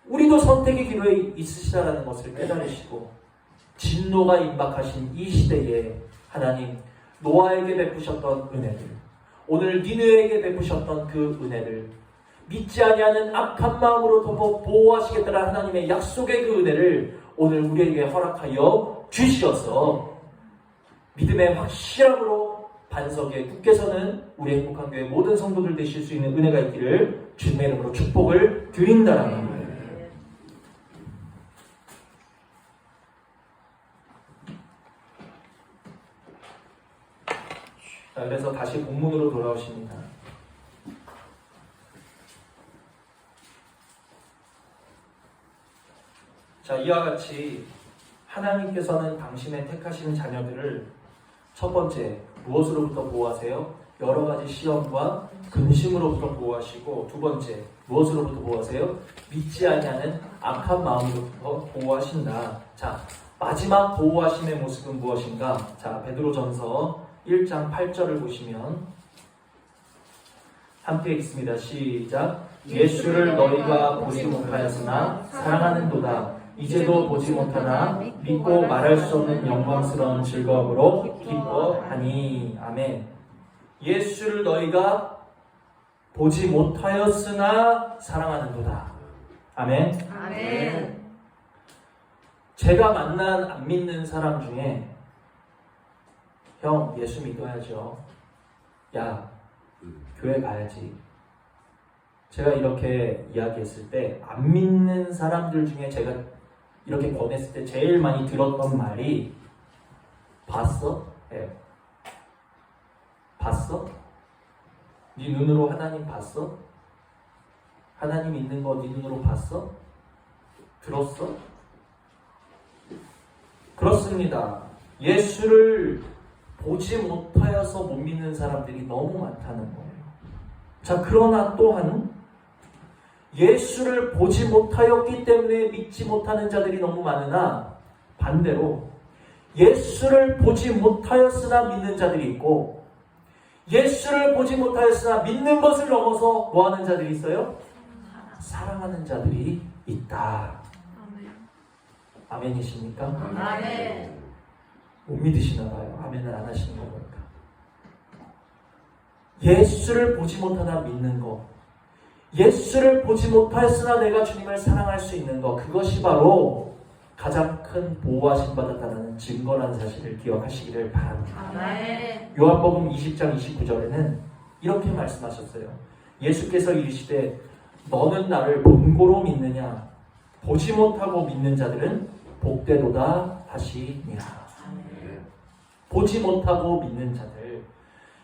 우리도 선택의 기로에 있으시다라는 것을 깨달으시고 진노가 임박하신 이 시대에 하나님 노아에게 베푸셨던 은혜들, 오늘 니느웨에게 베푸셨던 그 은혜를 믿지 아니하는 악한 마음으로 덮어 보호하시겠다는 하나님의 약속의 그 은혜를 오늘 우리에게 허락하여 주시어서 믿음의 확실함으로 반석에 굳게 서는 우리 행복한 교회 모든 성도들 되실 수 있는 은혜가 있기를 주님의 이름으로 축복을 드린다라는 거예요. 자, 그래서 다시 본문으로 돌아오십니다. 자, 이와 같이 하나님께서는 당신의 택하시는 자녀들을 첫 번째 무엇으로부터 보호하세요? 여러 가지 시험과 근심으로부터 보호하시고 두 번째 무엇으로부터 보호하세요? 믿지 아니하는 악한 마음으로부터 보호하신다. 자, 마지막 보호하심의 모습은 무엇인가? 자, 베드로전서 1장 8절을 보시면 함께 읽습니다. 시작. 예수를 너희가 보지 못하였으나 사랑하는도다. 이제도 보지 못하나 믿고 말할 수 없는 영광스러운 즐거움으로 기뻐하니. 아멘. 예수를 너희가 보지 못하였으나 사랑하는도다. 아멘. 아멘. 제가 만난 안 믿는 사람 중에 형 예수 믿어야죠. 야 교회 가야지. 제가 이렇게 이야기했을 때 안 믿는 사람들 중에 제가 이렇게 권했을 때 제일 많이 들었던 말이 봤어? 예. 봤어? 네 눈으로 하나님 봤어? 하나님 있는 거 네 눈으로 봤어? 들었어? 그렇습니다. 예수를 보지 못하여서 못 믿는 사람들이 너무 많다는 거예요. 자, 그러나 또한 예수를 보지 못하였기 때문에 믿지 못하는 자들이 너무 많으나 반대로 예수를 보지 못하였으나 믿는 자들이 있고 예수를 보지 못하였으나 믿는 것을 넘어서 뭐 하는 자들이 있어요? 사랑하는 자들이 있다. 아멘이십니까? 아멘. 못 믿으시나 봐요. 아멘을 안 하시는 거 보니까. 예수를 보지 못하나 믿는 거, 예수를 보지 못하였으나 내가 주님을 사랑할 수 있는 거, 그것이 바로 가장 큰 보호하심 받았다는 증거라는 사실을 기억하시기를 바랍니다. 아멘. 요한복음 20장 29절에는 이렇게 말씀하셨어요. 예수께서 이르시되 너는 나를 본고로 믿느냐? 보지 못하고 믿는 자들은 복되도다 하시니라. 보지 못하고 믿는 자들,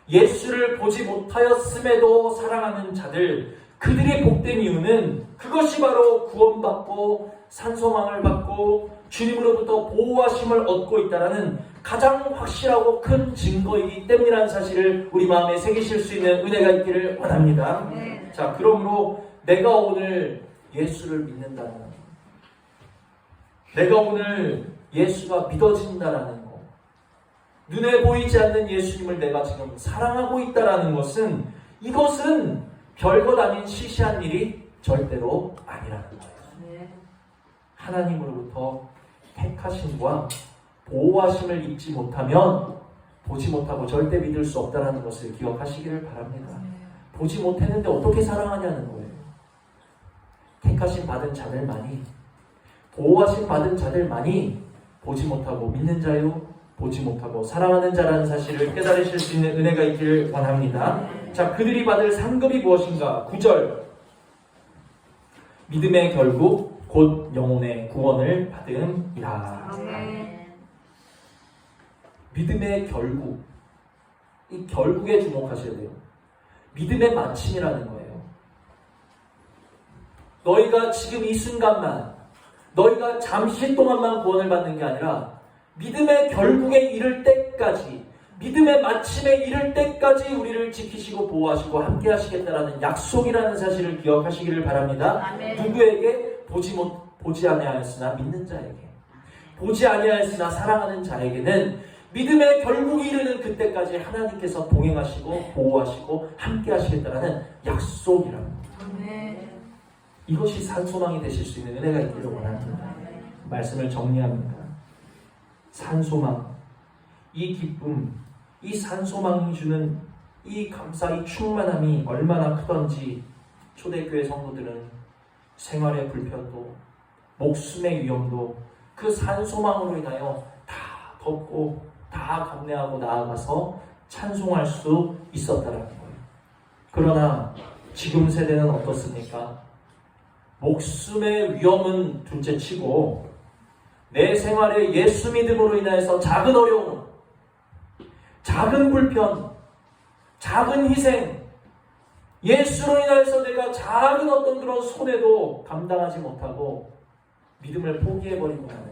예수를 보지 못하였음에도 사랑하는 자들, 그들이 복된 이유는 그것이 바로 구원받고 산소망을 받고 주님으로부터 보호하심을 얻고 있다는 가장 확실하고 큰 증거이기 때문이라는 사실을 우리 마음에 새기실 수 있는 은혜가 있기를 원합니다. 네. 자, 그러므로 내가 오늘 예수를 믿는다는 것, 내가 오늘 예수가 믿어진다라는 것, 눈에 보이지 않는 예수님을 내가 지금 사랑하고 있다라는 것은, 이것은 별것 아닌 시시한 일이 절대로 아니라는 거예요. 네. 하나님으로부터 택하심과 보호하심을 잊지 못하면 보지 못하고 절대 믿을 수 없다는 것을 기억하시기를 바랍니다. 보지 못했는데 어떻게 사랑하냐는 거예요. 택하심 받은 자들만이, 보호하심 받은 자들만이 보지 못하고 믿는 자요, 보지 못하고 사랑하는 자라는 사실을 깨달으실 수 있는 은혜가 있기를 원합니다. 자, 그들이 받을 상급이 무엇인가? 9절, 믿음의 결국 곧 영혼의 구원을 받음이라. 아멘. 믿음의 결국, 이 결국에 주목하셔야 돼요. 믿음의 마침이라는 거예요. 너희가 지금 이 순간만, 너희가 잠시 동안만 구원을 받는 게 아니라 믿음의 결국에 이를 때까지, 믿음의 마침에 이를 때까지 우리를 지키시고 보호하시고 함께 하시겠다라는 약속이라는 사실을 기억하시기를 바랍니다. 아멘. 누구에게? 보지 아니하였으나 믿는 자에게, 보지 아니하였으나 사랑하는 자에게는 믿음의 결국이 이르는 그때까지 하나님께서 동행하시고 보호하시고 함께 하시겠다라는 약속이랍니다. 아멘. 이것이 산소망이 되실 수 있는 은혜가 있기를 원합니다. 말씀을 정리합니다. 산소망, 이 기쁨, 이 산소망이 주는 이 감사, 이 충만함이 얼마나 크던지 초대교회 성도들은 생활의 불편도, 목숨의 위험도 그 산소망으로 인하여 다 덮고 다 감내하고 나아가서 찬송할 수 있었다는 거예요. 그러나 지금 세대는 어떻습니까? 목숨의 위험은 둘째치고 내 생활의 예수 믿음으로 인해서 작은 어려움, 작은 불편, 작은 희생, 예수로 인해서 내가 작은 어떤 그런 손해도 감당하지 못하고 믿음을 포기해버리고 나는,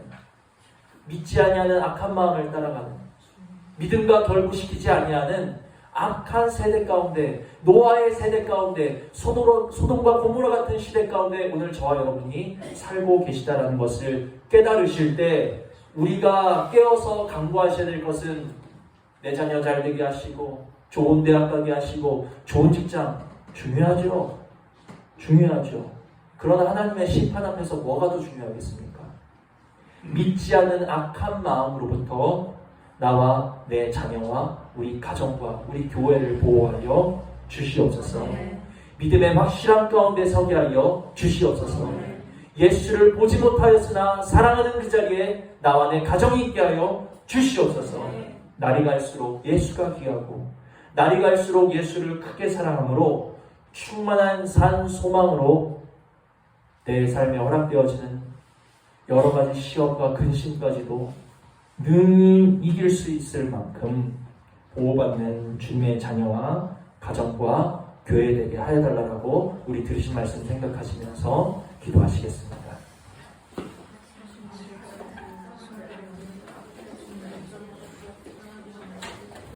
믿지 아니하는 악한 마음을 따라가는, 믿음과 결부시키지 아니하는 악한 세대 가운데, 노아의 세대 가운데, 소돔과 고모라 같은 시대 가운데 오늘 저와 여러분이 살고 계시다는 것을 깨달으실 때 우리가 깨어서 강구하셔야 될 것은 내 자녀 잘 되게 하시고 좋은 대학 가게 하시고 좋은 직장, 중요하죠. 중요하죠. 그러나 하나님의 심판 앞에서 뭐가 더 중요하겠습니까? 믿지 않는 악한 마음으로부터 나와 내 자녀와 우리 가정과 우리 교회를 보호하여 주시옵소서. 믿음의 확실함 가운데 서게 하여 주시옵소서. 예수를 보지 못하였으나 사랑하는 그 자리에 나와 내 가정이 있게 하여 주시옵소서. 날이 갈수록 예수가 귀하고 날이 갈수록 예수를 크게 사랑함으로 충만한 산 소망으로 내 삶에 허락되어지는 여러 가지 시험과 근심까지도 능 이길 수 있을 만큼 보호받는 주님의 자녀와 가정과 교회 되게 하여달라고 우리 들으신 말씀 생각하시면서 기도하시겠습니다.